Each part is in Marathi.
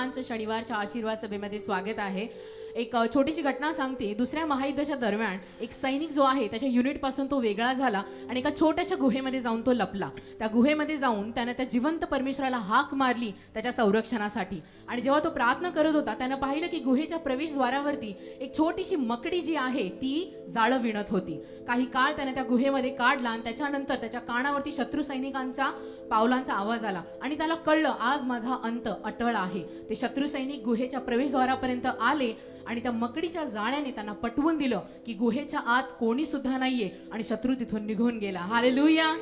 सर्वांचं शनिवारच्या आशीर्वाद सभेमध्ये स्वागत आहे। एक छोटीशी घटना सांगते। दुसऱ्या महायुद्धाच्या दरम्यान एक सैनिक जो आहे त्याच्या युनिट पासून तो वेगळा झाला आणि एका छोट्याशा गुहेमध्ये जाऊन तो लपला। त्या गुहेमध्ये जाऊन त्याने त्या जिवंत परमेश्वराला हाक मारली त्याच्या संरक्षणासाठी। आणि जेव्हा तो प्रार्थना करत होता त्याने पाहिलं की गुहेच्या प्रवेशद्वारावरती एक छोटीशी मकडी जी आहे ती जाळं विणत होती। काही काळ त्याने त्या गुहेमध्ये काढला आणि त्याच्यानंतर त्याच्या कानावरती शत्रू सैनिकांचा पावलांचा आवाज आला आणि त्याला कळलं आज माझा अंत अटळ आहे। ते शत्रू सैनिक गुहेच्या प्रवेशद्वारापर्यंत आले आणि त्या मकडीच्या जाळ्याने त्यांना पटवून दिलं की गुहेच्या आत कोणी सुद्धा नाहीये आणि शत्रू तिथून निघून गेला। हालेलुया।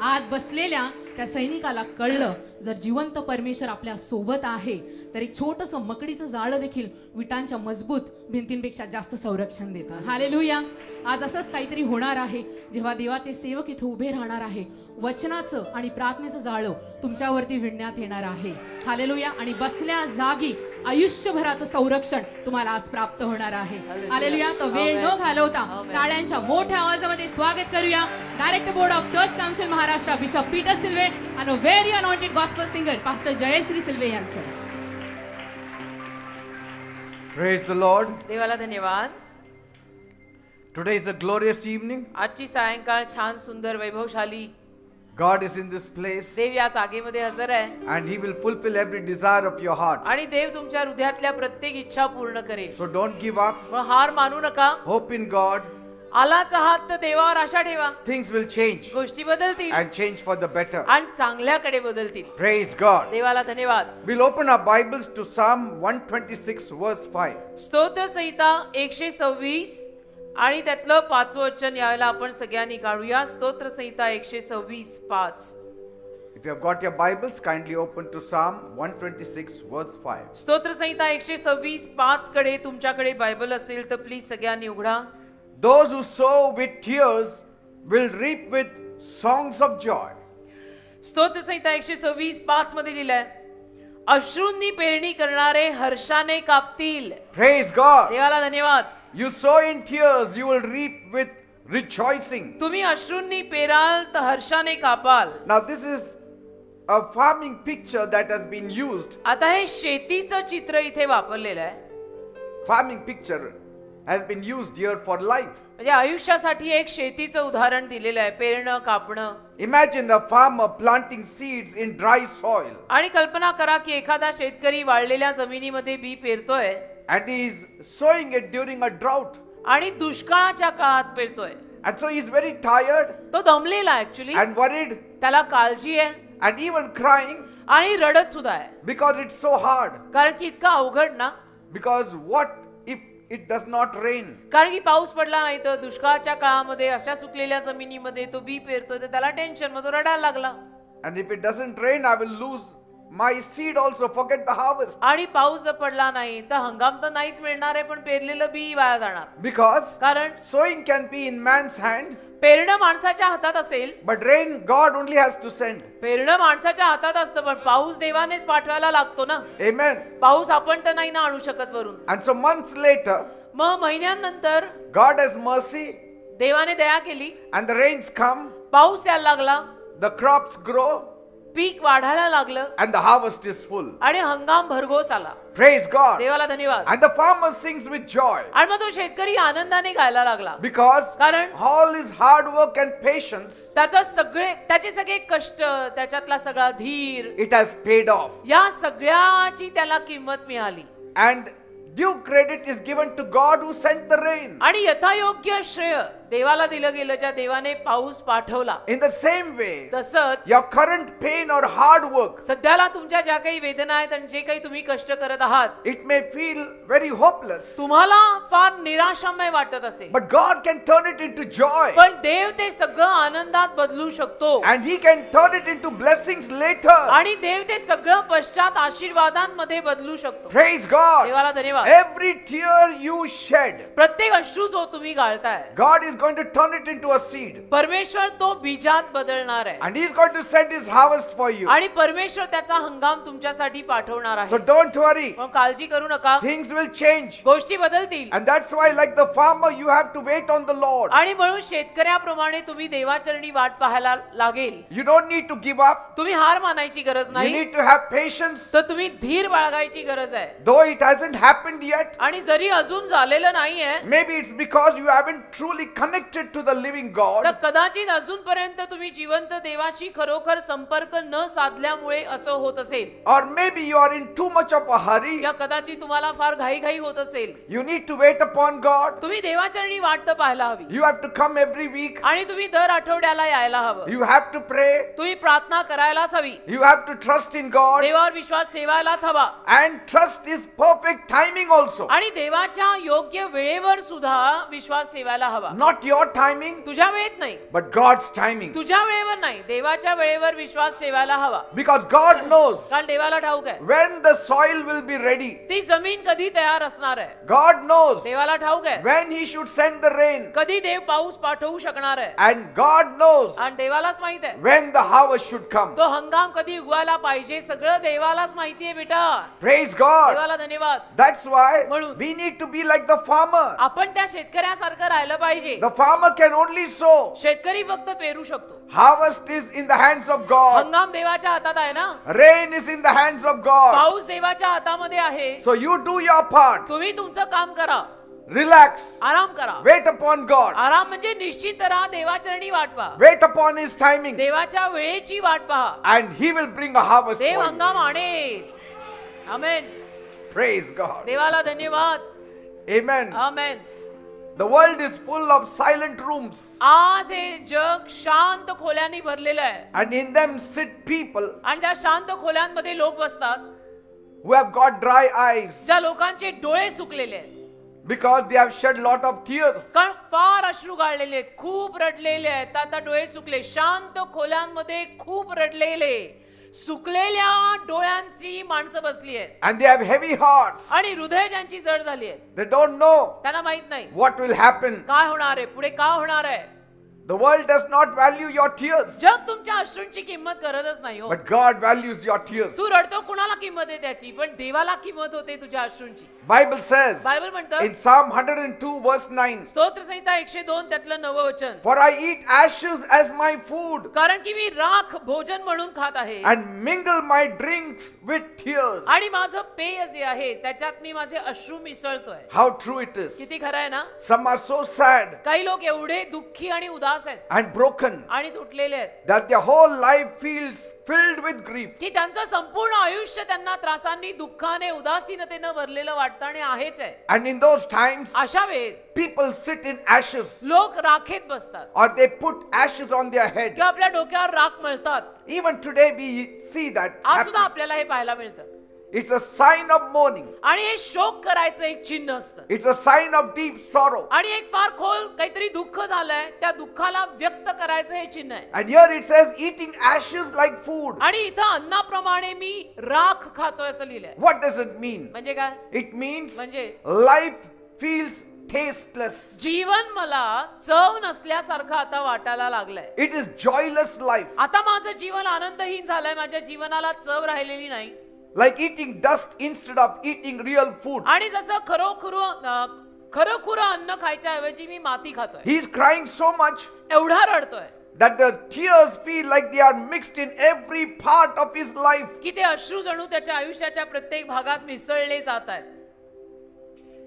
आत बसलेल्या त्या सैनिकाला कळलं जर जिवंत परमेश्वर आपल्या सोबत आहे तर एक छोटंसं मकडीचं जाळं देखील विटांच्या मजबूत भिंतींपेक्षा जास्त संरक्षण देतं। हालेलुया। आज असंच काहीतरी होणार आहे जेव्हा देवाचे सेवक इथे उभे राहणार आहे। वचनाचं आणि प्रार्थनेचं जाळं तुमच्यावरती विणण्यात येणार आहे। हालेलुया। आणि बसल्या जागी आयुष्यभराचं संरक्षण तुम्हाला आज प्राप्त होणार आहे। हालेलुया। तो वेळ न घालवता टाळ्यांच्या मोठ्या आवाजामध्ये स्वागत करूया director board of church council Maharashtra bishop Peter Silve and a very anointed gospel singer Pastor Jayashree Silve यांचं। Praise the Lord. देवाला धन्यवाद। Today is a glorious evening. आजची सायंकाळ छान सुंदर वैभवशाली। God is in this place देव या जागेमध्ये हजर आहे and He will fulfill every desire of your heart. आणि देव तुमच्या हृदयातल्या प्रत्येक इच्छा पूर्ण करेल। So don't give up. मग हार मानू नका। Hope in God. आलाच आहात तर देवावर आशा ठेवा। Things will change गोष्टी बदलतील and change for the better. आणि चांगल्याकडे बदलतील। Praise God. देवाला धन्यवाद। We'll open our Bibles to Psalm 126 verse 5. स्तोत्र संहिता 126 आणि त्यातलं 5वं वचन यावेळेला आपण सगळ्यांनी काढूया। स्तोत्र संहिता 126 5। If you have got your Bibles, kindly open to Psalm 126 verse 5. स्तोत्र संहिता 126 5 कडे तुमच्याकडे बायबल असेल तर प्लीज सगळ्यांनी उघडा। Those who sow with tears will reap with songs of joy. स्तोत्र संहिता 126 5 मध्ये लिहिलंय अश्रूंनी पेरणी करणारे हर्षाने कापतील। Praise God. देवाला धन्यवाद। You sow in tears, you will reap with rejoicing. तुम्ही अश्रूंनी पेराल तर हर्षाने कापाल। Now this is a farming picture that has been used. आता हे शेतीचं चित्र इथे वापरलेलं आहे। Farming picture has been used here for life. म्हणजे आयुष्यासाठी एक शेतीचं उदाहरण दिलेलं आहे, पेरणं कापणं। Imagine a farmer planting seeds in dry soil आणि कल्पना करा की एखादा शेतकरी वाळलेल्या जमिनीमध्ये बी पेरतोय and he is sowing it during a drought. आणि दुष्काळाच्या काळात पेरतोय। And so he is very tired तो दमलेला ऍक्च्युअली and worried त्याला काळजी आहे and even crying आणि रडत सुद्धा आहे because it's so hard. कारण की इतका अवघड ना। Because what if it does not rain? कारण की पाऊस पडला नाही तर दुष्काळाच्या काळामध्ये अशा सुकलेल्या जमिनीमध्ये तो बी पेरतोय तर त्याला टेन्शन, मग तो रडायला लागला। And if it doesn't rain, I will lose my seed also, forget the harvest. आणि पाऊस जर पडला नाही तर हंगाम तर नाहीच मिळणार आहे पण पेरलेलं बी वाया जाणार। Because कारण sowing can be in man's hand, पेरणं माणसाच्या हातात असेल, but rain God only has to send. पेरणं माणसाच्या हातात असतं पण पाऊस देवानेच पाठवायला लागतो ना। Amen. पाऊस आपण तर नाही ना आणू शकत वरून। And so months later, मग महिन्यांनंतर God has mercy देवाने दया केली, and the rains come, पाऊस यायला लागला, the crops grow, पीक वाढायला लागलं and the harvest is full. आणि हंगाम भरघोस आला। Praise God. देवाला धन्यवाद। And the farmer sings with joy आणि मग तो शेतकरी आनंदाने गायला लागला because कारण all his hard work and patience, त्याचे सगळे कष्ट, त्याच्यातला सगळा धीर, it has paid off. या सगळ्याची त्याला किंमत मिळाली। And due credit is given to God who sent the rain. आणि यथायोग्य श्रेय देवाला दिलं गेलं ज्या देवाने पाऊस पाठवला। In the same way, तसंच your current pain or hard work, सध्याला तुमच्या ज्या काही वेदना आहेत आणि जे काही तुम्ही कष्ट करत आहात, it may feel very hopeless, तुम्हाला फार निराशामय वाटत असेल, but God can turn it into joy. पण देव ते सगळं आनंदात बदलू शकतो And He can turn it into blessings later. आणि देव ते सगळं पश्चात आशीर्वादांमध्ये बदलू शकतो। Praise God. देवाला धन्यवाद। Every tear you shed, प्रत्येक अश्रू जो तुम्ही गाळताय God is going to turn it into a seed. परमेश्वर तो बीजात बदलणार आहे And He's going to send His harvest for you. आणि परमेश्वर त्याचा हंगाम तुमच्यासाठी पाठवणार So आहे. don't worry. पण काळजी करू नका, Things will change. गोष्टी बदलतील. And that's why, like the farmer, you have to wait on the Lord. आणि म्हणून शेतकऱ्याप्रमाणे तुम्ही देवाचरणी वाट पाहायला लागेल. You don't need to give up. तुम्ही हार मानायची गरज You नाही, need to have patience. तर तुम्ही धीर बाळगायची गरज आहे. Though it hasn't happened yet, आणि जरी अजून झालेलं नाहीये, maybe it's because you haven't truly connected to the living तर God. कदाचित अजूनपर्यंत तुम्ही जिवंत देवाशी खरोखर संपर्क न साधल्यामुळे असं होत असेल. Or maybe you are in too much of a hurry. या कदाचित तुम्हाला फार घाईघाई होत असेल. You need to wait upon God. तुम्ही देवाचरणी वाट तर पाहायला हवी You have to come every week. आणि तुम्ही दर आठवड्याला यायला हवं. You have to pray. तुम्ही प्रार्थना करायलाच हवी. You have to trust in God. देवावर विश्वास ठेवायलाच हवा And trust is perfect timing also. आणि देवाच्या योग्य वेळेवर सुद्धा विश्वास ठेवायला हवा. Not your timing, तुझ्या वेळेत नाही, but God's timing. तुझ्या वेळेवर नाही, देवाच्या वेळेवर विश्वास ठेवायला हवा. Because God knows कारण देवाला ठाऊक आहे when the soil will be ready. ती जमीन कधी तयार असणार आहे. God knows देवाला ठाऊक आहे when He should send the rain. कधी देव पाऊस पाठवू शकणार आहे. And God knows आणि देवालाच माहित आहे when the harvest should come. तो हंगाम कधी उगवायला पाहिजे. सगळं देवालाच माहितीये बेटा. Praise God. देवाला धन्यवाद. That's why म्हणून we need to be like the farmer. आपण त्या शेतकऱ्यासारखं राहिलं पाहिजे. The farmer can only sow. शेतकरी फक्त पेरू शकतो. Harvest is in the hands of God. हंगाम देवाच्या हातात आहे ना. Rain is in the hands of God. पाऊस देवाच्या हातामध्ये आहे. So you do your part. तुम्ही तुमचं काम करा, Relax. आराम करा. Wait upon God. आराम म्हणजे निश्चित राहा, देवाचरणी वाट पहा, Wait upon His timing. देवाच्या वेळेची वाट पहा. And He will bring a harvest Dev for हंगाम you. आणेल. आमेन. Praise God. देवाला धन्यवाद. Amen. Amen. The world is full of silent rooms. आज हे जग शांत खोल्यांनी भरलेलं आहे And in them sit people आणि त्या शांत खोल्यांमध्ये लोक बसतात who have got dry eyes ज्या लोकांचे डोळे सुकलेले आहेत because they have shed lot of tears. कारण फार अश्रू गाळलेले आहेत, खूप रडलेले आहेत. आता डोळे सुकले. शांत खोल्यांमध्ये खूप रडलेले सुकलेल्या डोळ्यांची माणसं बसली आहेत And they have heavy hearts. आणि हृदय ज्यांची जड झाली आहेत. They don't know त्यांना माहित नाही what will happen. काय होणार आहे, पुढे काय होणार आहे. The world does not value your tears, जग तुमच्या अश्रूंची किंमत करतच नाही हो. but God values your tears. तू रडतो, कुणाला किंमत आहे त्याची, पण देवाला किंमत होते तुझ्या अश्रूंची. Bible says बायबल म्हणतं in Psalm 102 verse 9, स्तोत्रसंहिता 102 त्यातलं 9 वचन, For I eat ashes as my food कारण की मी राख भोजन म्हणून खात आहे and mingle my drinks with tears. आणि माझं पेय जे आहे त्याच्यात मी माझे अश्रू मिसळतोय. How true it is. किती खरं आहे ना. Some are so sad काही लोक एवढे दुःखी आणि उदास आहेत and broken आणि तुटलेले आहेत that their whole life feels filled with grief. की त्यांचं संपूर्ण आयुष्य त्यांना त्रासांनी, दुःखाने, उदासीनतेनं भरलेलं वाटतं आणि आहेच आहे. And in those times, अशा वेळेत people sit in ashes लोक राखेत बसतात or they put ashes on their head. किंवा आपल्या डोक्यावर राख मळतात. Even today we see that आज सुद्धा happen. आपल्याला हे पाहायला मिळतं. It's a sign of mourning. आणि हे शोक करायचं एक चिन्ह असतं It's a sign of deep sorrow. आणि एक फार खोल काहीतरी दुःख झालंय, त्या दुःखाला व्यक्त करायचं हे चिन्ह आहे. And here it says eating ashes like food. आणि इथं अन्नाप्रमाणे मी राख खातोय असं लिहिलंय. What does it mean? म्हणजे काय. It means म्हणजे life feels tasteless. जीवन मला चव नसल्यासारखं आता वाटायला लागलंय. It is joyless life. आता माझं जीवन आनंदहीन झालंय, माझ्या जीवनाला चव राहिलेली नाही. Like eating dust instead of eating real food. आणि जसं खरोखर अन्न खायच्या ऐवजी मी माती खातोय. He is crying so much एवढा रडतोय that the tears feel like they are mixed in every part of his life. की ते अश्रू जणू त्याच्या आयुष्याच्या प्रत्येक भागात मिसळले जात आहेत.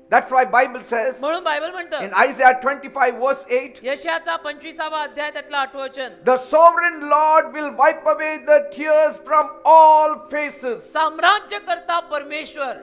That's why Bible says म्हणून बायबल म्हणतं in Isaiah 25 verse 8, यशाचा 25वा अध्याय त्यातलं 8 वचन, the sovereign Lord will wipe away the tears from all faces. साम्राज्यकर्ता परमेश्वर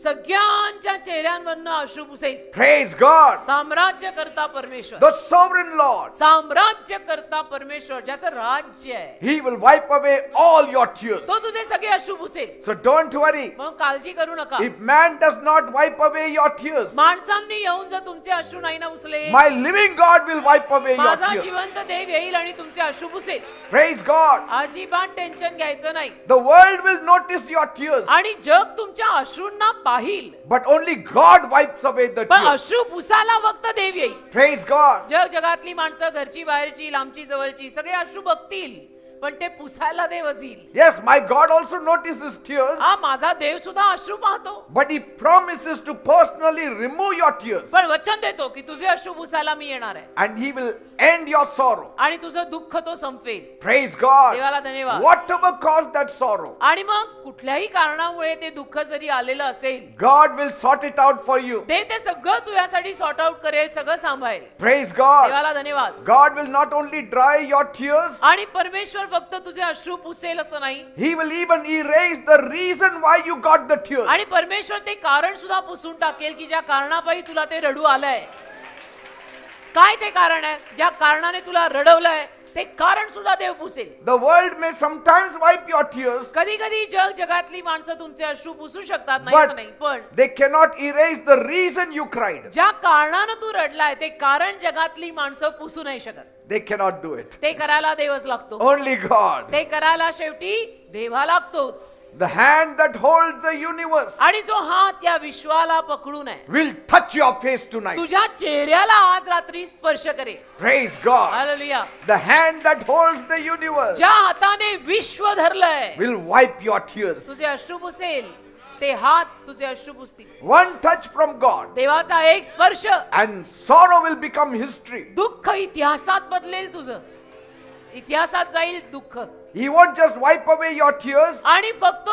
सगळ्यांच्या चेहऱ्यांवरनं अश्रू पुसेल. Praise God. साम्राज्यकर्ता परमेश्वर, The sovereign Lord, साम्राज्यकर्ता परमेश्वर ज्याचं राज्य आहे, He will wipe away all your tears. तो तुझे सगळे अश्रू पुसेल. So don't worry. मग काळजी करू नका. If man does not wipe away your tears, माणसांनी येऊन जर तुमचे अश्रू नाही ना उचले, my living God will wipe away your माझा tears. जिवंत देव येईल आणि तुमचे अश्रू पुसेल. Praise God. अजिबात टेन्शन घ्यायचं नाही. The world will notice your tears, आणि जग तुमच्या अश्रूंना पाहिल, but only God wipes away the पण tears. अश्रू पुसायला फक्त देव येईल. Praise God. जगातली माणसं घरची बाहेरची लांबची जवळची सगळे अश्रू बघतील, पण ते पुसायला देवच येईल. Yes, my God also notices tears, हा माझा देव सुद्धा अश्रू पाहतो, but He promises to personally remove your tears, पण वचन देतो की तुझे अश्रू पुसायला मी येणार आहे and He will end your sorrow. आणि तुझं दुःख तो संपवेल. Praise God. देवाला धन्यवाद. Whatever caused that sorrow, आणि मग कुठल्याही कारणामुळे ते दुःख जरी आलेलं असेल, God will sort it out for you. देव ते सगळं तुझ्यासाठी सॉर्ट आउट करेल, सगळं सांभाळेल. Praise God. देवाला धन्यवाद. God will not only dry your tears, आणि परमेश्वर फक्त तुझे अश्रू पुसेल असं नाही, He will even erase the reason why you got the tears. आणि परमेश्वर ते कारण सुद्धा पुसून टाकेल की ज्या कारणापायी तुला ते रडू आलंय. काय ते कारण आहे ज्या कारणाने तुला रडवलंय, ते कारण सुद्धा देव पुसेल. The world may sometimes wipe your tears, कधी कधी जगातली माणसं तुमचे अश्रू पुसू शकतात, नाही असं but नाही, पण they cannot erase the reason you cried. ज्या कारणानं तू रडलाय ते कारण जगातली माणसं पुसू नाही शकत. They cannot do it. ते करायला देवच लागतो. Only God. ते करायला शेवटी देवा लागतोच. The hand that holds the universe आणि जो हात या विश्वाला पकडून आहे, will touch your face tonight. तुझ्या चेहऱ्याला आज रात्री स्पर्श करेल. Praise God. Hallelujah. The hand that holds the universe ज्या हाताने विश्व धरलंय will wipe your tears. तुझे अश्रू पुसेल. ते हात तुझे अश्रू पुसतील. One touch from God देवाचा एक स्पर्श, and sorrow will become history. दुःख इतिहासात बदलेल. तुझं इतिहासात जाईल दुःख. He won't just wipe away your tears, आणि फक्त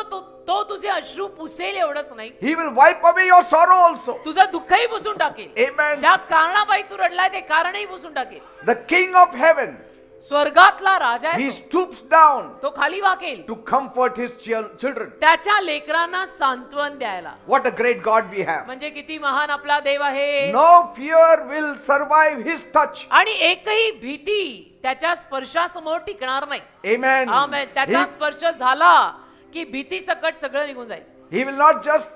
तो तुझे अश्रू पुसेल एवढंच नाही, He will wipe away your sorrow also. तुझं दुःखही पुसून टाकेल. Amen. ज्या कारणापायी तू रडलाय ते कारणही पुसून टाकेल. The King of heaven, स्वर्गातला राजा आहे He तो. stoops down तो खाली वाकेल to comfort His children. त्याच्या लेकरांना सांत्वन द्यायला. What a great God we have. म्हणजे किती महान आपला देव आहे. No fear will survive His touch. आणि एकही भीती त्याच्या स्पर्शासमोर टिकणार नाही. Amen. आमेन. त्याचा स्पर्श झाला की भीती सकट सगळं निघून जाईल. He will not just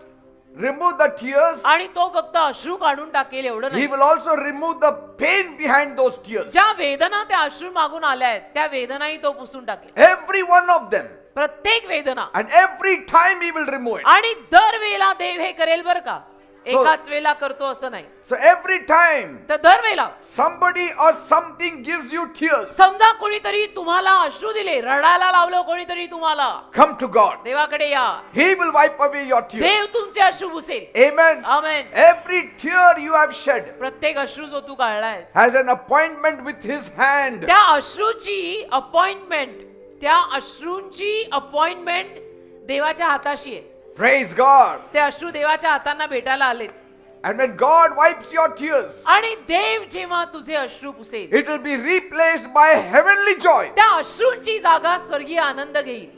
remove the tears, आणि तो फक्त अश्रू काढून टाकेल एवढं He नाही, will also remove the pain behind those tears. ज्या वेदना त्या अश्रू मागून आल्या आहेत त्या वेदनाही तो पुसून टाकेल. Every one of them. प्रत्येक वेदना. And every time He will remove it. आणि दर वेळेला देव हे करेल बर का, एकाच वेळेला करतो असं नाही. So every time तर दर वेळेला somebody or something gives you tears, समजा कोणीतरी तुम्हाला अश्रू दिले, रडायला लावलं कोणीतरी तुम्हाला, come to God. देवाकडे या. He will wipe away your tears. देव तुमचे अश्रू पुसेल. Amen. Amen. Every tear you have shed प्रत्येक अश्रू जो तू काढलायस has an appointment with His hand. त्या अश्रूची अपॉइंटमेंट, त्या अश्रूंची अपॉइंटमेंट देवाच्या हाताशी आहे. Praise God. ते अश्रू देवाच्या हातांना भेटायला आलेत. And when God wipes your tears, आणि देव जेव्हा तुझे अश्रू पुसेल, it will be replaced by heavenly joy. त्या अश्रूंची जागा स्वर्गीय आनंद घेईल.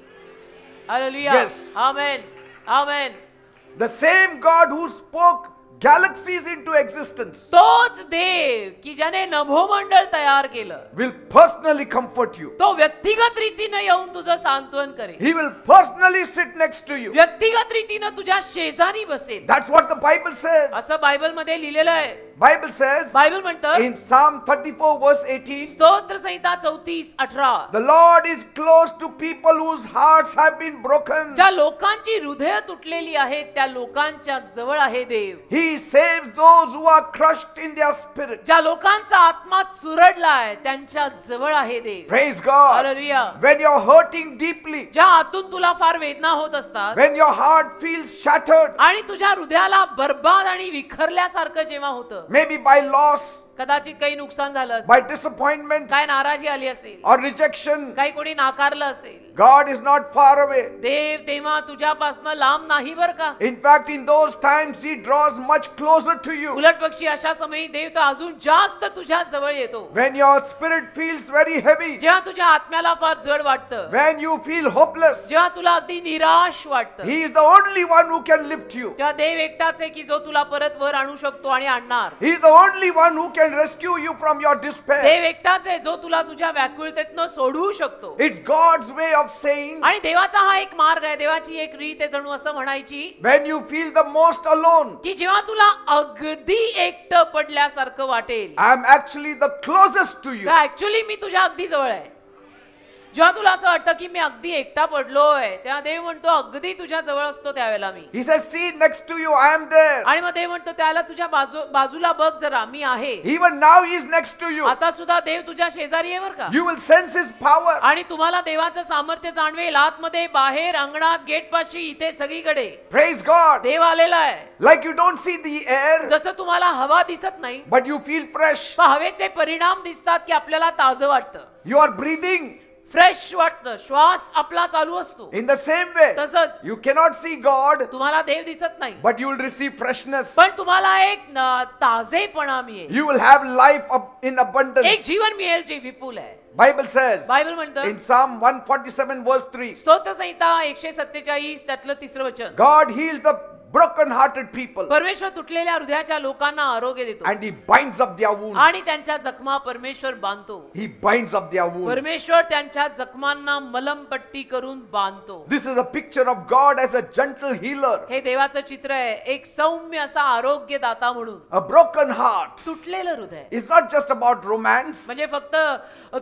Hallelujah. Yes. Amen. Amen. The same God who spoke galaxies into existence तोच देव की ज्याने नभोमंडळ तयार केलं, will personally comfort you. तो व्यक्तिगत रीतीने येऊन तुझं सांत्वन करेल. He will personally sit next to you. व्यक्तिगत रीतीने तुझ्या शेजारी बसेल. That's what the Bible says. असं बायबल मध्ये लिहिलेलं आहे. Bible says बायबल म्हणतं in Psalm 34 verse 18, स्तोत्र संहिता 34:18, the Lord is close to people whose hearts have been broken. ज्या लोकांची हृदय तुटलेली आहेत त्या लोकांच्या जवळ आहे देव. He saves those who are crushed in their spirit. ज्या लोकांचा आत्मा चुरडलाय त्यांच्या जवळ आहे देव. Praise God. Hallelujah. When you're hurting deeply, ज्या आतून तुला फार वेदना होत असतात when your heart feels shattered, आणि तुझ्या हृदयाला बर्बाद आणि विखरल्यासारखं जेव्हा होतं, maybe by loss, कदाचित काही नुकसान झालं असेल, by disappointment काय नाराजी आली असेल, or rejection, काही कोणी नाकारलं असेल, God is not far away. देव तेव्हा तुझ्यापासनं लांब नाही बर का. In fact, in those times, He draws much closer to you. उलट पक्षी अशा समयी देव तर अजून जास्त तुझ्या जवळ येतो. When your spirit feels very heavy, जेव्हा तुझ्या आत्म्याला फार जड वाटतं, when you feel hopeless, जेव्हा तुला अगदी निराश वाटतं, He is the only one who can lift you. तेव्हा देव एकटाच आहे की जो तुला परत वर आणू शकतो आणि आणणार. He is the only one who can rescue you from your despair. देव एकटाच आहे जो तुला तुझ्या व्याकुळतेतनं सोडवू शकतो. It's God's way of saying, आणि देवाचा हा एक मार्ग आहे, देवाची एक रीत आहे जणू असं म्हणायची, when you feel the most alone, की जेव्हा तुला अगदी एकटं पडल्यासारखं वाटेल, I am actually the closest to you. का ऍक्च्युअली मी तुझ्या अगदी जवळ आहे. जेव्हा तुला असं वाटतं की मी अगदी एकटा पडलोय तेव्हा देव म्हणतो अगदी तुझ्या जवळ असतो त्यावेळेला मी. He says, see next to you, I am there. आणि मग देव म्हणतो त्याला तुझ्या बाजूला बघ जरा मी आहे. Even now he is next to you. आता सुद्धा देव तुझ्या शेजारी आहे बरं का. You will sense his power. आणि तुम्हाला देवाचं सामर्थ्य जाणवेल आतमध्ये बाहेर अंगणात गेट पाशी इथे सगळीकडे. Praise God. देव आलेला आहे. Like you don't see the air, जसं तुम्हाला हवा दिसत नाही but you feel fresh. पण हवेचे परिणाम दिसतात की आपल्याला ताजं वाटतं, You are breathing. फ्रेश वाटतं, श्वास आपला चालू असतो. In the same way, तसंच you cannot see God, तुम्हाला देव दिसत नाही but you will receive freshness. पण तुम्हाला एक ताजेपणा मिळेल, You will have life in abundance. एक जीवन मिळेल जे विपुल आहे. Bible says बायबल म्हणतं in Psalm 147 verse 3, स्तोत्र संहिता 147 त्यातलं 3रं वचन, God heals the broken-hearted people परमेश्वर तुटलेल्या हृदयाच्या लोकांना आरोग्य देतो and He binds up their wounds. आणि त्यांच्या जखमा परमेश्वर बांधतो. He binds up their wounds. परमेश्वर त्यांच्या जखमांना मलमपट्टी करून बांधतो. This is a picture of God as a gentle healer. हे देवाचं चित्र आहे, एक सौम्य असा आरोग्यदाता म्हणून. A broken heart तुटलेलं हृदय is not just about romance. म्हणजे फक्त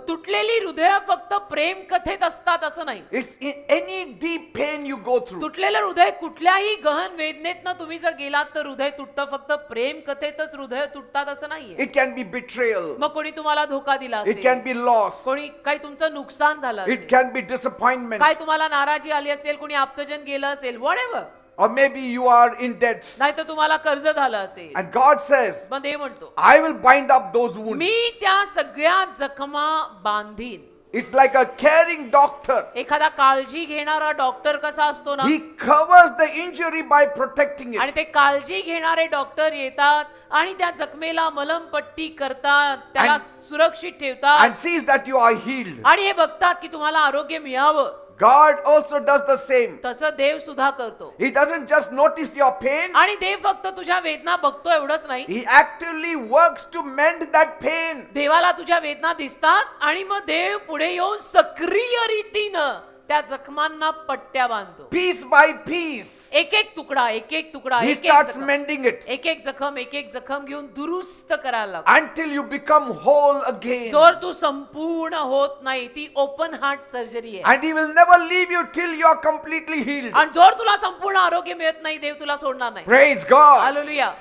तुटलेली हृदय फक्त प्रेम कथेत असतात असं नाही. It's in any deep pain you go through. तुटलेलं हृदय कुठल्याही गहन वेदनेतनं तुम्ही जर गेलात तर हृदय तुटतं. फक्त प्रेम कथेतच हृदय तुटतात असं नाहीये. It can be betrayal. मग कोणी तुम्हाला धोका दिला It can असेल, be loss. कोणी काही तुमचं नुकसान झालं It असेल, can be disappointment. काय तुम्हाला नाराजी आली असेल, कोणी आप्तजन गेलं असेल, whatever, Or maybe you are in debts. नाही तर तुम्हाला कर्ज झालं असेल, And God says, मग देव म्हणतो I will bind up those wounds. मी त्या सगळ्या जखमा बांधीन. It's like a caring doctor. एखादा काळजी घेणारा डॉक्टर कसा असतो ना, He covers the injury by protecting आणि it. ते काळजी घेणारे डॉक्टर येतात आणि त्या जखमेला मलमपट्टी करतात, त्याला And- सुरक्षित ठेवतात And sees that you are healed. आणि हे बघतात की तुम्हाला आरोग्य मिळावं. God also does the same. तसं देव सुद्धा करतो. He doesn't just notice your pain. आणि देव फक्त तुझ्या वेदना बघतो एवढंच नाही, He actively works to mend that pain. देवाला तुझ्या वेदना दिसतात आणि मग देव पुढे येऊन सक्रिय रीतीनं त्या जखमांना पट्ट्या बांधतो. Piece by piece, एक एक तुकडा, एक एक तुकडा, He एक एक starts जखम, mending it एक एक जखम, एक एक जखम घेऊन दुरुस्त करायला लागतो. until you become whole again. जोर तू संपूर्ण होत नाही, ती ओपन हार्ट सर्जरी आहे. And He will never leave you till you are completely healed. आणि जोर तुला संपूर्ण आरोग्य मिळत नाही, देव तुला सोडणार नाही. Praise God. Hallelujah.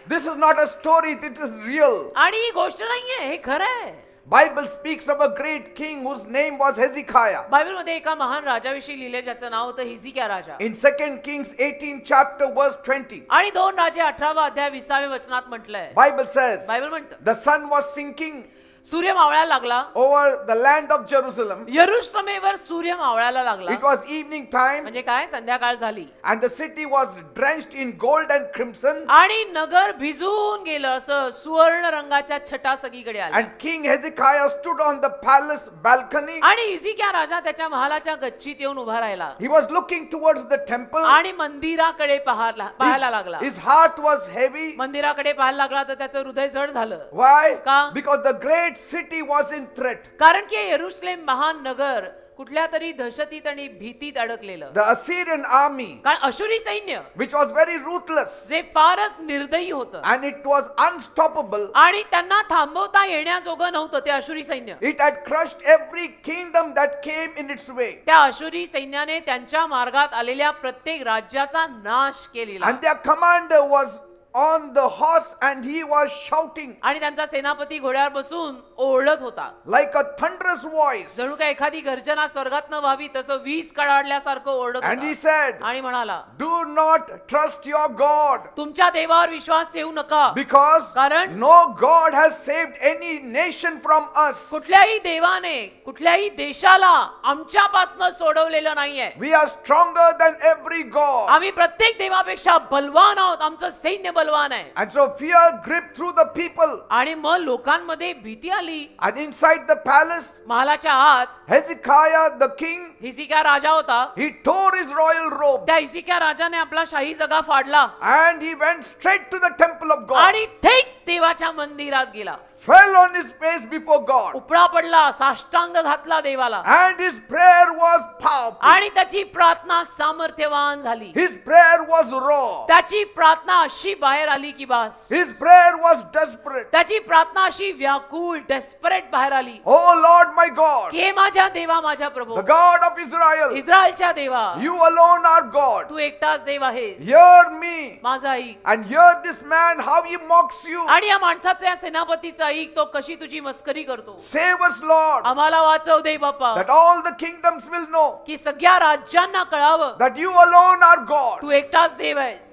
This is not a story, it is real. आणि ही गोष्ट नाहीये, हे खरं आहे. Bible speaks of a great king whose name was Hezekiah. Bible मध्ये एका महान राजाविषयी लिहिले ज्याचं नाव होतं हिजकिया राजा. In 2 Kings 18 chapter verse 20, आणि 2 राजे 18 अध्याय 20 वचनात म्हटलंय, Bible says, बायबल म्हणतं the sun was sinking सूर्य मावळायला लागला, over the land of Jerusalem. यरुश्लेमेवर सूर्य मावळायला लागला. It was evening time म्हणजे काय, संध्याकाळ झाली and the city was drenched in gold and crimson. आणि नगर भिजून गेलं, असं सुवर्ण रंगाच्या छटा सगळीकडे आल्या. And King Hezekiah stood on the palace balcony. आणि हिजकिया राजा त्याच्या महालाच्या गच्चीत येऊन उभा राहिला He was looking towards the temple. आणि मंदिराकडे पाहायला लागला. His heart was heavy. मंदिराकडे पाहायला लागला तर त्याचं हृदय जड झालं. Why? का? Because the great city was in threat. कारण की यरुश्लेम महान नगर कुठल्या तरी दहशतीत आणि भीतीत अडकलेलं. The Assyrian army, कारण अशुरी सैन्य which was very ruthless, जे फारच निर्दयी होतं and it was unstoppable. आणि त्यांना थांबवता येण्याजोगं नव्हतं. ते अशुरी सैन्य, It had crushed every kingdom that came in its way. त्या अशुरी सैन्याने त्यांच्या मार्गात आलेल्या प्रत्येक राज्याचा नाश केलेला. And their commander was on the horse and he was shouting आणि त्यांचा सेनापती घोड्यावर बसून ओरडत होता, like a thunderous voice. जणू काय एखादी गर्जना स्वर्गातनं व्हावी तसं वीज कडाडल्यासारखं ओरडत And he होता. said, आणि म्हणाला, do not trust your God, तुमच्या देवावर विश्वास ठेवू नका, because कारण no God has saved any nation from us. कुठल्याही देवाने कुठल्याही देशाला आमच्यापासनं सोडवलेलं नाहीये. We are stronger than every God. आम्ही प्रत्येक देवापेक्षा बलवान आहोत, आमचं सैन्य बलवान आहे. And so fear gripped through the people. आणि मग लोकांमध्ये भीती आली. And inside the palace, महालाच्या आत Hezekiah the king, हिजकिया राजा होता. he tore his royal robe त्या हिजकिया राजाने आपला शाही जगा फाडला and he went straight to the temple of God, आणि थेट देवाच्या मंदिरात गेला. fell on his face before God, Upla पडला, साष्टांग घातला देवाला and his prayer was powerful. आणि त्याची प्रार्थना सामर्थ्यवान झाली. His prayer was raw. त्याची प्रार्थना अशी बाहेर बाहेर आली की बास. His prayer was desperate. त्याची प्रार्थना अशी व्याकुळ डेस्परेट बाहेर आली Oh Lord my God, की हे माझ्या देवा, माझ्या प्रभू, the God of Israel, इस्रायलच्या देवा, you alone are God. तू एकटाच देव आहेस. Hear me माझा ऐक. and hear this man how he mocks you. आणि या माणसाचा, या सेनापतीचा ऐक, तो कशी तुझी मस्करी करतो. Save us, Lord, आम्हाला वाचव दे बाप्पा, that all the kingdoms will know की सगळ्या राज्यांना कळावं that you alone are God. तू एकटाच देव आहेस.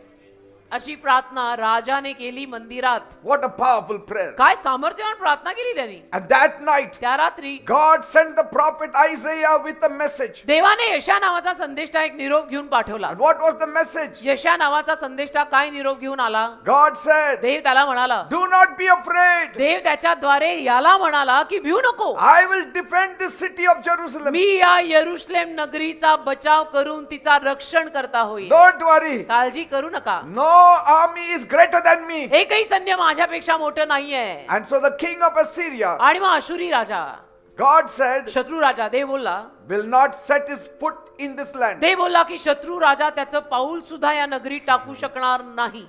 अशी प्रार्थना राजाने केली मंदिरात. What a powerful prayer. काय सामर्थ्यवान प्रार्थना केली त्यांनी. And that night, त्या रात्री God sent the prophet Isaiah with a message. देवाने यशा नावाचा संदेष्टा एक निरोप घेऊन पाठवला. And what was the message? यशा नावाचा संदेष्टा काय निरोप घेऊन आला. God said, देव त्याला म्हणाला, do not be afraid. देव त्याच्याद्वारे याला म्हणाला की भिऊ नको. I will defend this city of Jerusalem. मी या यरुशलेम नगरीचा बचाव करून तिचा रक्षण करता होईल. Don't worry. काळजी करू नका. No army is greater than me. एकही सैन्य माझ्यापेक्षा मोठं नाहीये. And so the king of Assyria, आणि मग आशुरी राजा, God said, शत्रू राजा, देव बोलला, will not set his foot in this land. देव बोलला की शत्रू राजा त्याचं पाऊल सुद्धा या नगरीत टाकू शकणार नाही.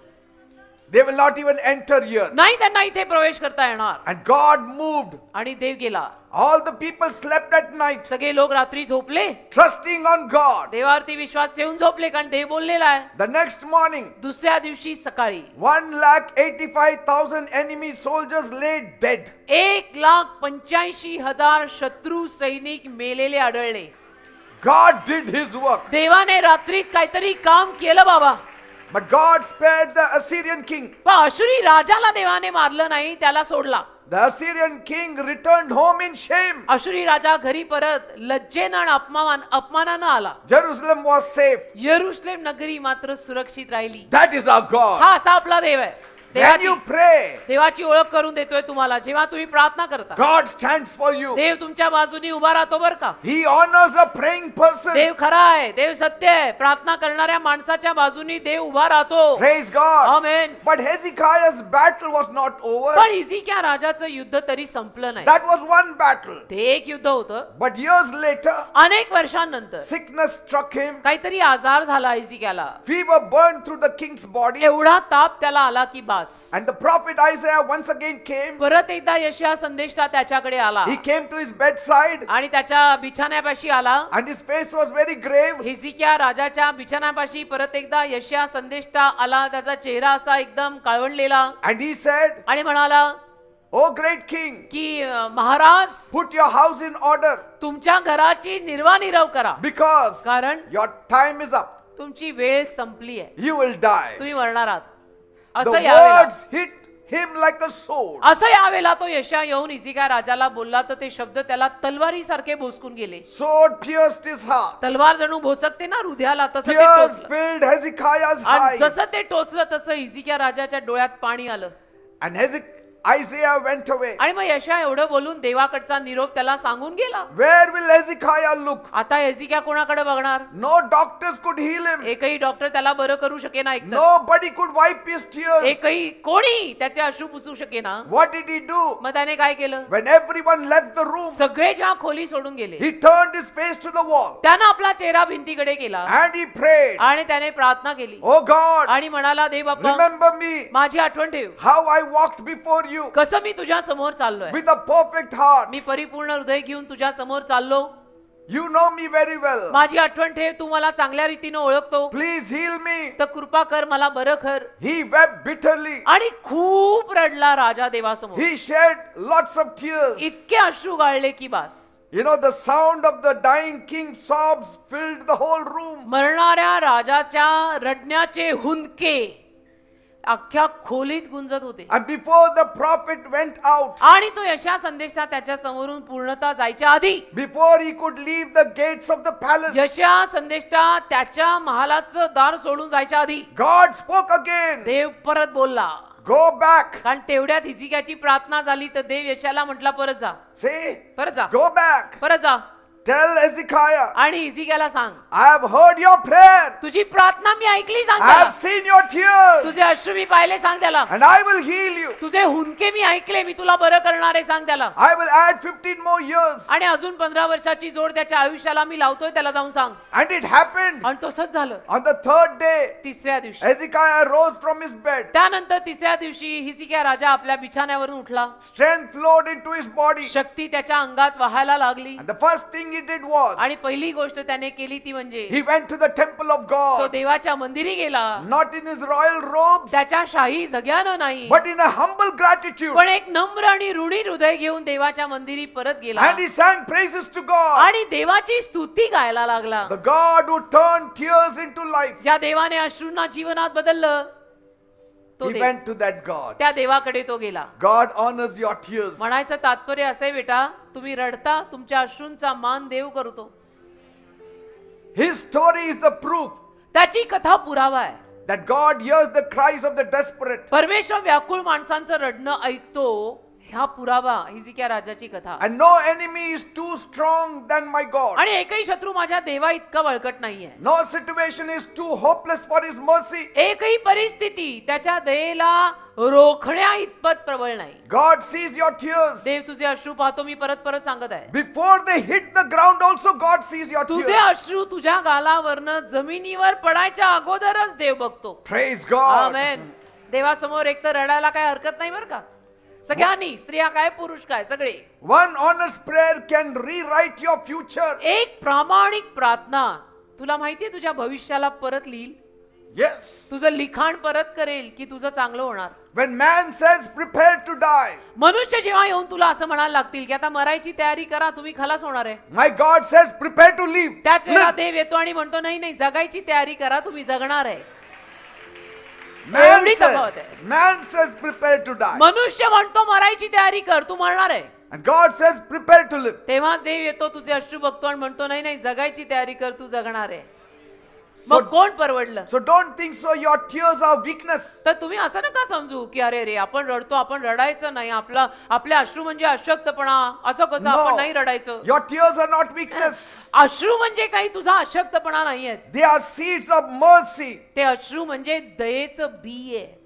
They will not even enter here. नाही त्यांना इथे प्रवेश करता येणार. And God moved. आणि देव गेला. All the people slept at night, सगळे लोक रात्री झोपले, trusting on God. देवावरती विश्वास ठेवून झोपले, कारण देव बोललेला आहे. The next morning, दुसऱ्या दिवशी सकाळी 1,85,000 enemy soldiers lay dead. 1,85,000 शत्रू सैनिक मेलेले आढळले. God did his work. देवाने रात्रीत काहीतरी काम केलं बाबा. But God spared the Assyrian king. पण आशुरी राजाला देवाने मारलं नाही, त्याला सोडला. The Assyrian king returned home in shame. आशुरी राजा घरी परत लज्जेनं आणि अपमानानं आला. Jerusalem was safe. यरुशलेम नगरी मात्र सुरक्षित राहिली. That is our God. हा असा आपला देव आहे. When you pray, देवाची ओळख करून देतोय तुम्हाला. जेव्हा तुम्ही प्रार्थना करता, God stands for you. देव तुमच्या बाजूने उभा राहतो बर का. He honors a praying person. देव खरा आहे, देव सत्य आहे. प्रार्थना करणाऱ्या माणसाच्या बाजूनी देव उभा राहतो. Praise God. Amen. But Hezekiah's battle was not over. पण हिजकिया राजाचं युद्ध तरी संपलं नाही. That was one battle. ते एक युद्ध होतं. But years later, अनेक वर्षांनंतर sickness struck him. काहीतरी आजार झाला हिजकियाला. Fever burned through the king's body. एवढा ताप त्याला आला की बास. And the prophet Isaiah once again came. परत एकदा यशया संदेष्टा त्याच्याकडे आला He came to his bedside आणि त्याच्या बिछाण्यापाशी आला. and his face was very grave. Hezekiah राजाच्या बिछाण्यापाशी परत एकदा यशया संदेष्टा आला. त्याचा चेहरा असा एकदम काळवंडलेला. And he said, आणि म्हणाला Oh great king, की Maharaj, put your house in order तुमच्या घराची निर्वानिरव करा, because कारण your time is up. तुमची वेळ संपली आहे. You will die. तुम्ही मरणार आहात. The असं यावेळेला words hit him like a sword. असं यावेळेला तो यशया येऊन हिजकिया राजाला बोलला, तर ते शब्द त्याला तलवारी सारखे भोसकून गेले. Sword pierced his heart. तलवार जणू भोसकते ना हृदयाला, तसं ते Tears टोचलं. filled Hezekiah's आणि eyes. जसं ते टोचलं तसं हिजकिया राजाच्या डोळ्यात पाणी आलं. And Isaiah went away. आणि मग यशया एवढं बोलून देवाकडचा निरोप त्याला सांगून गेला. Where will Hezekiah look? आता हिजकिया कोणाकडे बघणार. No doctors could heal him. एकही डॉक्टर त्याला बरं करू शकेना. एकतर Nobody could wipe his tears. एकही कोणी त्याचे अश्रू पुसू शकेना. What did he do? मग त्याने काय केलं. When everyone left the room, सगळे जेव्हा खोली सोडून गेले, he turned his face to the wall त्यानं आपला चेहरा भिंतीकडे केला and he prayed, आणि त्याने प्रार्थना केली. Oh God, आणि म्हणाला, देव बाप्पा, remember me, माझी आठवण ठेव. how I walked before you कसं मी तुझ्या समोर चाललोय. with a perfect heart. मी परिपूर्ण हृदय घेऊन तुझ्या समोर चाललो. You know me very well. माझी आठवण ठेव. तू मला चांगल्या रीतीने ओळखतो. Please heal me. तर कृपा कर, मला बरं कर. He wept bitterly. आणि खूप रडला राजा देवासमोर. He shed lots of tears. इतके अश्रू गाळले की बास. You know, the sound of the dying king's sobs filled the whole room. मरणाऱ्या राजाच्या रडण्याचे हुंदके अख्ख्या खोलीत गुंजत होते. And before the prophet went out, आणि तो यशया संदेशा त्याच्या समोरून पूर्णतः जायच्या आधी, before he could leave the gates of the palace, यशया संदेशा त्याच्या महालाचं दार सोडून जायच्या आधी God spoke again. देव परत बोलला. Go back. कारण तेवढ्यात हिजकियाची प्रार्थना झाली, तर देव यशाला म्हटला, परत जा, Say, परत जा, go back. परत जा. Tell Hezekiah, आणि हिजकियाला सांग, I have heard your prayer. तुझी प्रार्थना मी ऐकली, सांग I त्याला. have seen your tears. तुझे अश्रू मी पाहिले, सांग त्याला. And I will heal you. तुझे हुंदके मी ऐकले, मी तुला बरं करणार आहे, सांग त्याला. I will add 15 more years. आणि अजून 15 वर्षाची जोड त्याच्या आयुष्याला मी लावतोय, त्याला जाऊन सांग. And it happened. आणि तसंच झालं. On the third day, तिसऱ्या दिवशी, Hezekiah rose from his bed. त्यानंतर तिसऱ्या दिवशी हिजकिया राजा आपल्या बिछाण्यावरून उठला. Strength flowed into his body. शक्ती त्याच्या अंगात वाहायला लागली. And the first thing he did was, आणि पहिली गोष्ट त्याने केली ती म्हणजे he went to the temple of तो God. देवाच्या मंदिरी गेला. Not in his royal robes, त्याच्या शाही जग्यानं नाही, but in a humble gratitude. पण एक नम्र आणि ऋणी हृदय घेऊन देवाच्या मंदिरी परत गेला. And he sang praises to God. आणि देवाची स्तुती गायला लागला. The God who turned tears into life. ज्या देवाने अश्रूंना जीवनात बदललं, तो He Dev, went to that God. त्या देवाकडे तो गेला. God honors your tears. म्हणायचं तात्पर्य असे, बेटा, तुम्ही रडता, तुमच्या अश्रूंचा मान देव करतो. His story is the proof त्याची कथा पुरावा आहे. that God hears the cries of the desperate. परमेश्वर व्याकुळ माणसांचं रडणं ऐकतो, हा पुरावा हिजकिया राजाची कथा. And no enemy is too strong than my God. आणि एकही शत्रू माझ्या देवा इतका बळकट नाहीये. No situation is too hopeless for his mercy. एकही परिस्थिती त्याच्या दयेला रोखण्या इतपत प्रबळ नाही. God sees your tears. देव तुझे अश्रू पाहतो, मी परत परत सांगत आहे. Before they hit the ground also God sees your तुझे tears. अश्रू तुझ्या गालावरनं जमिनीवर पडायच्या अगोदरच देव बघतो. Praise God. आमेन. देवासमोर एक तर रडायला काय हरकत नाही बरं का. सगळ्यांनी, स्त्रिया काय पुरुष काय सगळे. One honest prayer can rewrite your future. एक प्रामाणिक प्रार्थना तुला माहितीये तुझ्या भविष्याला परत लिहिल. Yes. तुझं लिखाण परत करेल की तुझं चांगलं होणार. When man says prepare to die, मनुष्य जेव्हा येऊन तुला असं म्हणायला लागतील की आता मरायची तयारी करा, तुम्ही खलास होणार आहे, my God says prepare to live. त्याच वेळेला Live. देव येतो आणि म्हणतो नाही नाही, जगायची तयारी करा, तुम्ही जगणार आहे. Man एवढी तफावत आहे. man says prepare to die. मनुष्य म्हणतो मरायची तयारी कर, तू मरणार आहे. And God says prepare to live. तेव्हाच देव येतो, तुझे अश्रू बघतो आणि म्हणतो नाही नाही, जगायची तयारी कर, तू जगणार आहे. So- मग कोण परवडलं? So don't think so your tears are weakness. तर तुम्ही असं नका समजू की अरे रे आपण रडतो, आपण रडायचं नाही, आपले अश्रू म्हणजे अशक्तपणा, असं कसं आपण नाही रडायचं. Your tears are not weakness. अश्रू म्हणजे काही तुझा अशक्तपणा नाहीये. They are seeds of mercy. ते अश्रू म्हणजे दयेचं बी आहे.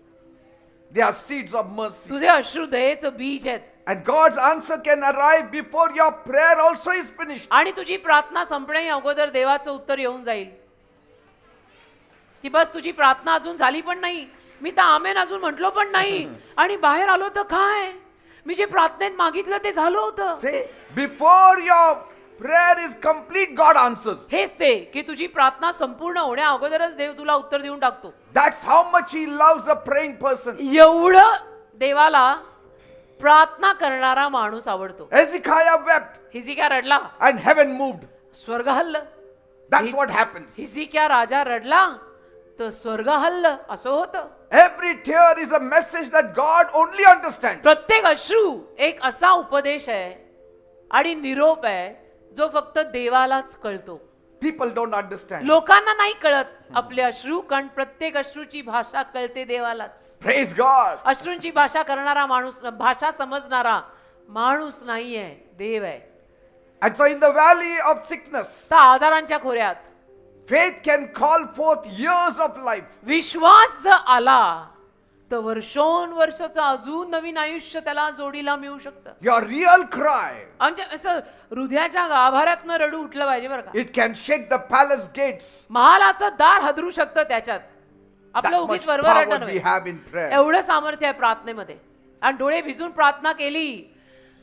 They are seeds of mercy. तुझे अश्रू दयेचं बीज आहेत. And God's answer can arrive before your prayer also is finished. आणि तुझी प्रार्थना संपण्याही अगोदर देवाचं उत्तर येऊन जाईल. की बस तुझी प्रार्थना अजून झाली पण नाही, मी तर आमेन अजून म्हटलो पण नाही, आणि बाहेर आलो तर काय, मी जे प्रार्थनेत मागितलं ते झालं होतं. See, before your prayer is complete, God answers. हेच ते की तुझी प्रार्थना संपूर्ण होण्या अगोदरच देव तुला उत्तर देऊन टाकतो. That's how much He loves a praying person. एवढं देवाला प्रार्थना करणारा माणूस आवडतो. Hezekiah wept Hezekiah रडला, and heaven moved. स्वर्ग हल्लं. That's what happens. हिजकिया राजा रडला तर स्वर्ग हल्लं, असं होतं. Every tear is a message that God only understands. प्रत्येक अश्रू एक असा उपदेश आहे आणि निरोप आहे जो फक्त देवालाच कळतो. People don't understand. लोकांना नाही कळत आपले अश्रू, कारण प्रत्येक अश्रूची भाषा कळते देवालाच. Praise God. अश्रूंची भाषा करणारा माणूस, भाषा समजणारा माणूस नाहीये, देव आहे. And so in the valley of sickness, तर आजारांच्या खोऱ्यात faith can call forth years of life. विश्वास जर आला तर वर्षोनवर्षाचं अजून नवीन आयुष्य त्याला जोडीला मिळू शकतं. Your real cry, म्हणजे असं हृदयाच्या गाभाऱ्यातनं रडू उठलं पाहिजे बरं का. it can shake the palace gates. महालाचं दार हदरू शकतं त्याच्यात. आपलं That much उगीच बरोबर power रडणं we नव्हे. have in prayer. एवढं सामर्थ्य आहे प्रार्थनेमध्ये. आणि डोळे भिजून प्रार्थना केली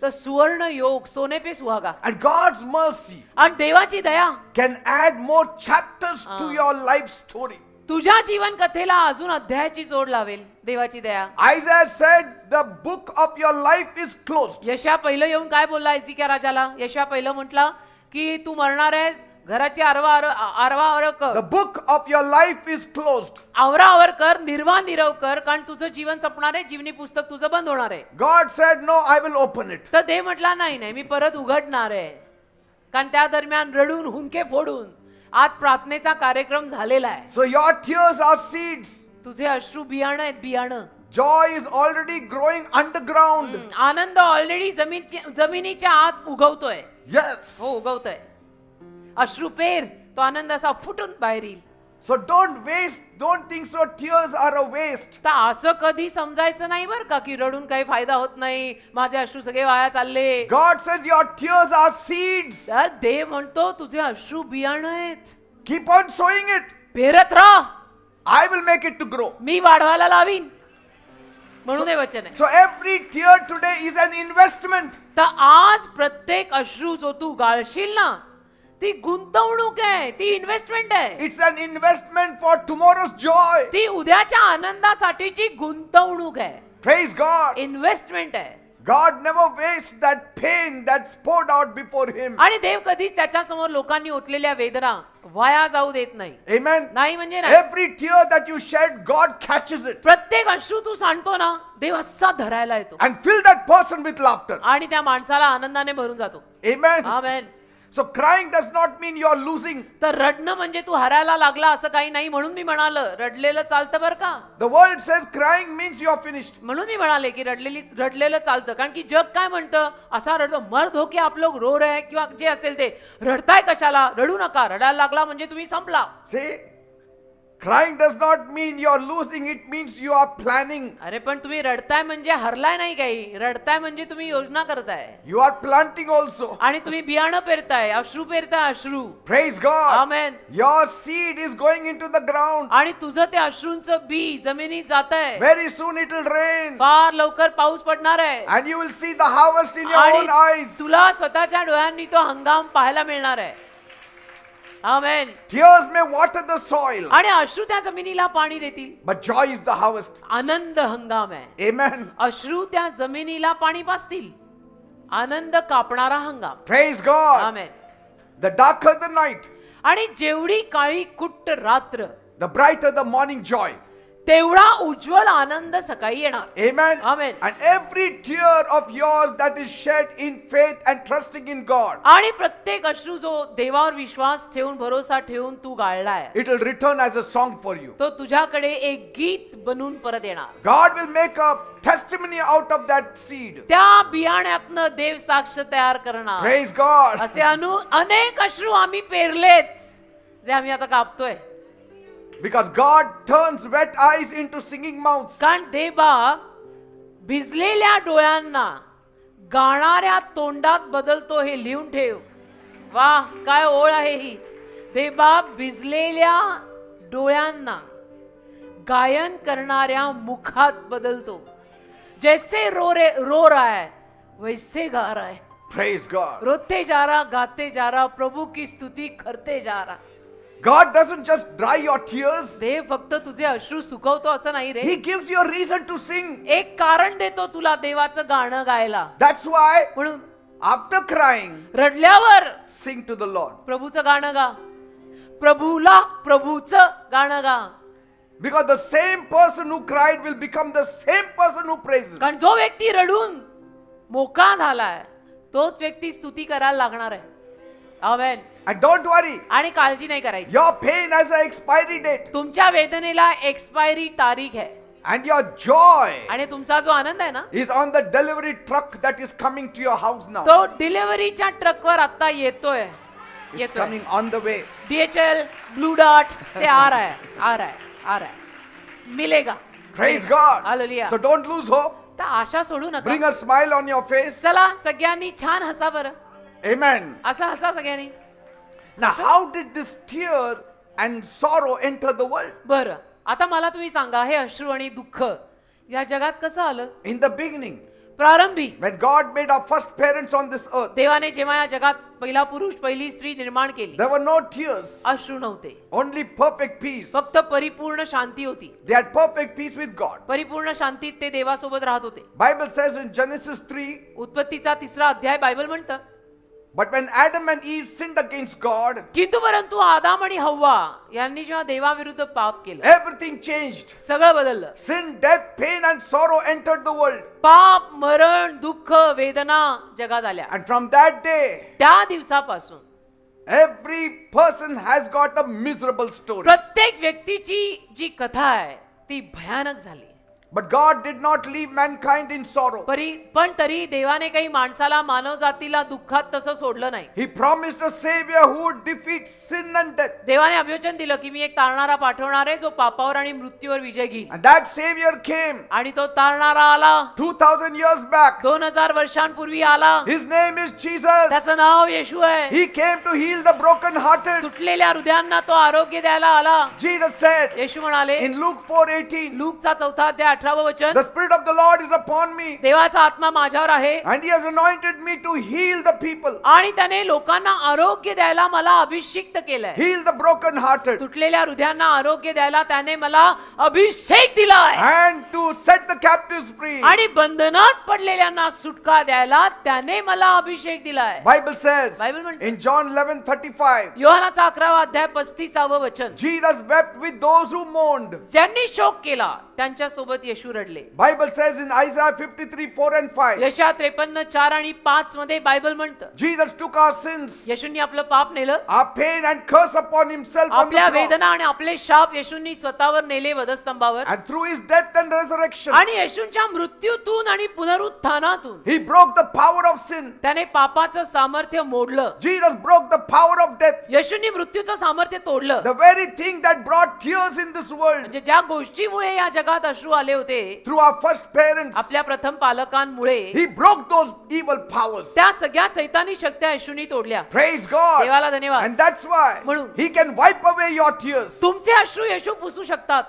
तर सुवर्ण योग, सोने पे सुहागा. And God's mercy आणि देवाची दया can add more chapters to your life story. तुझ्या जीवन कथेला अजून अध्यायाची जोड लावेल. देवाची दया. Isaiah said the book of your life is closed. यशया पहिलं येऊन काय बोलला हिजकिया राजाला? यशया पहिलं म्हटलं की तू मरणार आहेस, घराची आरवा कर. The book of your life is closed. आवरावर कर, निर्वाह कर, कारण तुझं जीवन संपणार आहे, जीवनी पुस्तक तुझं बंद होणार आहे. God said, no, I will open it. तर देव म्हटला नाही नाही, मी परत उघडणार आहे. कारण त्या दरम्यान रडून हुंके फोडून आज प्रार्थनेचा कार्यक्रम झालेला आहे. So your tears are seeds. तुझे अश्रू बियाणं आहेत, बियाणं. Joy is already growing underground. Anand already जमिनीच्या आत उगवतोय. Yes. हो, उगवतोय. अश्रू पेर, तो आनंद असा फुटून बाहेर येईल. So don't think so tears are a waste. तर असं कधी समजायचं नाही बरं का की रडून काही फायदा होत नाही, माझे अश्रू सगळे वाया चालले. God says your tears are seeds. तर देव म्हणतो तुझे अश्रू बियाणं आहेत, Keep on sowing it. पेरत राहा, I will make it to grow. मी वाढवायला लावीन, म्हणून हे वचन आहे. So every tear today is an investment. तर आज प्रत्येक अश्रू जो तू गाळशील ना, ती गुंतवणूक आहे, ती इन्व्हेस्टमेंट आहे, It's an investment for tomorrow's joy. ती उद्याच्या आनंदासाठीची गुंतवणूक आहे, Praise God. इन्व्हेस्टमेंट आहे. God never wastes that pain that's poured out before Him. आणि देव कधीच त्याच्या समोर लोकांनी ओतलेल्या वेदना वाया जाऊ देत नाही. Amen. नाही म्हणजे नाही. Every tear that you shed, God catches it प्रत्येक अश्रू तू सांडतो ना, देव असा धरायला येतो and fill that person with laughter. आणि त्या माणसाला आनंदाने भरून जातो. Amen. Amen. So crying does not mean you're losing. तर रडणं म्हणजे तू हरायला लागला असं काही नाही, म्हणून मी म्हणालं रडलेलं चालतं बरं का. The world says crying means you're finished. म्हणून मी म्हणाले की रडलेलं चालतं, कारण की जग काय म्हणतं, असा रडतो मर्द हो की आप लोग रो रहे हैं, किंवा जे असेल ते, रडताय कशाला, रडू नका, रडायला लागला म्हणजे तुम्ही संपला. See? Crying does not mean you're losing, it means you are planning. अरे पण तुम्ही रडताय म्हणजे हरलाय नाही, काही रडताय म्हणजे तुम्ही योजना करताय You are planting also. आणि तुम्ही बियाणं पेरताय, अश्रू पेरताय, अश्रू. Praise God. Amen. Your seed is going into the ground. आणि तुझं ते अश्रूंचं बी जमिनीत जात आहे. Very soon it will rain. फार लवकर पाऊस पडणार आहे And you will see the harvest in your own आणि eyes. तुला स्वतःच्या डोळ्यांनी तो हंगाम पाहायला मिळणार आहे. आमेन. Tears may water the soil, आणि अश्रू त्या जमिनीला पाणी देतील, but joy is the harvest. आनंद हंगाम आहे. Amen. अश्रू त्या जमिनीला पाणी पाजतील, आनंद कापणारा हंगाम. Praise God. Amen. The darker the night, आणि जेवढी काळी कुट्ट रात्र, the brighter the morning joy. तेवढा उज्ज्वल आनंद सकाळी येणार. Amen. Amen. And every tear of yours that is shed in faith and trusting in God, आणि प्रत्येक अश्रू जो देवावर विश्वास ठेवून, भरोसा ठेवून तू गाळलाय, it will return as a song for you. तो तुझ्याकडे एक गीत बनून परत येणार. God will make a testimony out of that seed. त्या बियाण्यातनं देव साक्ष तयार करणार. Praise God. असे अनेक अश्रू आम्ही पेरलेत, जे आम्ही आता कापतोय. Because God turns wet eyes into singing mouths. कारण देवा भिजलेल्या डोळ्यांना गाणाऱ्या तोंडात बदलतो, हे लिहून ठेव. वा, काय ओळ आहे ही. देवा भिजलेल्या डोळ्यांना गायन करणाऱ्या मुखात बदलतो. जैसे रो रहा है वैसे गा रहा है. Praise God. रोते जा रहा, गाते जा रहा, प्रभु की स्तुति करते जा रहा. God doesn't just dry your tears. देव फक्त तुझे अश्रू सुकवतो असं नाही रे, He gives you a reason to sing. एक कारण देतो तुला देवाचं गाणं गायला. That's why म्हणून after crying, रडल्यावर sing to the Lord. प्रभूचं गाणं गा, प्रभूला प्रभूचं गाणं गा. Because the same person who cried will become the same person who praises. कारण जो व्यक्ती रडून मोकळा झालाय, तोच व्यक्ती स्तुती करायला लागणार आहे. आमेन. And don't worry, आणि काळजी नाही करायची. your pain has an expiry date. तुमच्या वेदनेला एक्सपायरी तारीख आहे, And your joy आणि तुमचा जो आनंद आहे ना, is on the delivery truck that is coming to your house now. तो डिलिव्हरीच्या ट्रकवर आता येतोय. It's coming on the way. DHL blue dot से आ रहा है, आ रहा है, आ रहा है, मिलेगा. Praise God. Hallelujah. So don't lose hope. तर आशा सोडू Bring नका. a smile on your face. चला सगळ्यांनी छान हसा बरं, Amen. असं हसा सगळ्यांनी. Now, how did this tear and sorrow enter the world? बरं, आता मला तुम्ही सांगा, हे अश्रू आणि दुःख या जगात कसं आलं? In the beginning, प्रारंभी when God made our first parents on this earth, देवाने जेव्हा या जगात पहिला पुरुष पहिली स्त्री निर्माण केली, there were no tears, अश्रू नव्हते, only perfect peace. फक्त परिपूर्ण शांती होती. They had perfect peace with God. परिपूर्ण शांतीत ते देवासोबत राहत होते. Bible says in Genesis 3, उत्पत्तीचा 3रा अध्याय बायबल म्हणतं, but when Adam and Eve sinned against God, किंतु परंतु आदाम आणि हव्वा यांनी जेव्हा देवाविरुद्ध पाप केलं, everything changed. सगळं बदललं. Sin, death, pain and sorrow entered the world. पाप, मरण, दुःख, वेदना जगात आल्या. And from that day, त्या दिवसापासून every person has got a miserable story. प्रत्येक व्यक्तीची जी कथा आहे ती भयानक झाली. But God did not leave mankind in sorrow. पण तरी देवाने काही माणसाला मानव जातीला दुःखात तसं सोडलं नाही. He promised a savior who would defeat sin and death. देवाने अभिवचन दिलं की मी एक तारणारा पाठवणार आहे जो पापावर आणि मृत्यूवर विजय घेईल. And that savior came आणि तो तारणारा आला 2000 years back. 2000 वर्षांपूर्वी आला. His name is Jesus. त्याचं नाव येशू आहे. He came to heal the broken hearted. तुटलेल्या हृदयांना तो आरोग्य द्यायला आला. Jesus said येशू म्हणाले in Luke 4:18, लूकचा 4 अध्याय 18 वचन, the Spirit of the Lord is upon me, देवाचा आत्मा माझ्यावर आहे and He has anointed me to heal the people, आणि त्याने लोकांना आरोग्य द्यायला मला अभिषिक्त केलंय. heal the broken hearted, तुटलेल्या हृदयांना आरोग्य द्यायला त्याने मला अभिषेक दिलाय and to set the captives free. आणि बंधनात पडलेल्यांना सुटका द्यायला त्याने मला अभिषेक दिलाय. Bible says बायबल म्हणते in John 11:35, योहानाचा 11 अध्याय 35 वचन, Jesus wept with those who mourned. ज्यांनी शोक केला त्यांच्या सोबत येशू रडले. Bible says in Isaiah 53:4 and 5, यशा 53:4 आणि 5 मध्ये बायबल म्हणतं Jesus took our sins, येशूंनी आपलं पाप नेलं, our pain and curse upon Himself on the आपल्या cross, वेदना आणि आपले शाप येशूंनी स्वतःवर नेले वधस्तंभावर. and through His death and resurrection, आणि येशूंच्या मृत्यूतून आणि पुनरुत्थानातून He broke the power of sin. त्याने पापाचं सामर्थ्य मोडलं. Jesus broke the power of death. येशूंनी मृत्यूचं सामर्थ्य तोडलं. The very thing that brought tears in this world म्हणजे ज्या गोष्टीमुळे या जगात अश्रू आले होते, through our first parents, आपल्या प्रथम पालकांमुळे, He broke those evil powers. त्या सगळ्या सैतानी शक्त्या येशूंनी तोडल्या. Praise God. देवाला धन्यवाद. And that's why म्हणून He can wipe away your tears. तुमचे अश्रू येशू पुसू शकतात.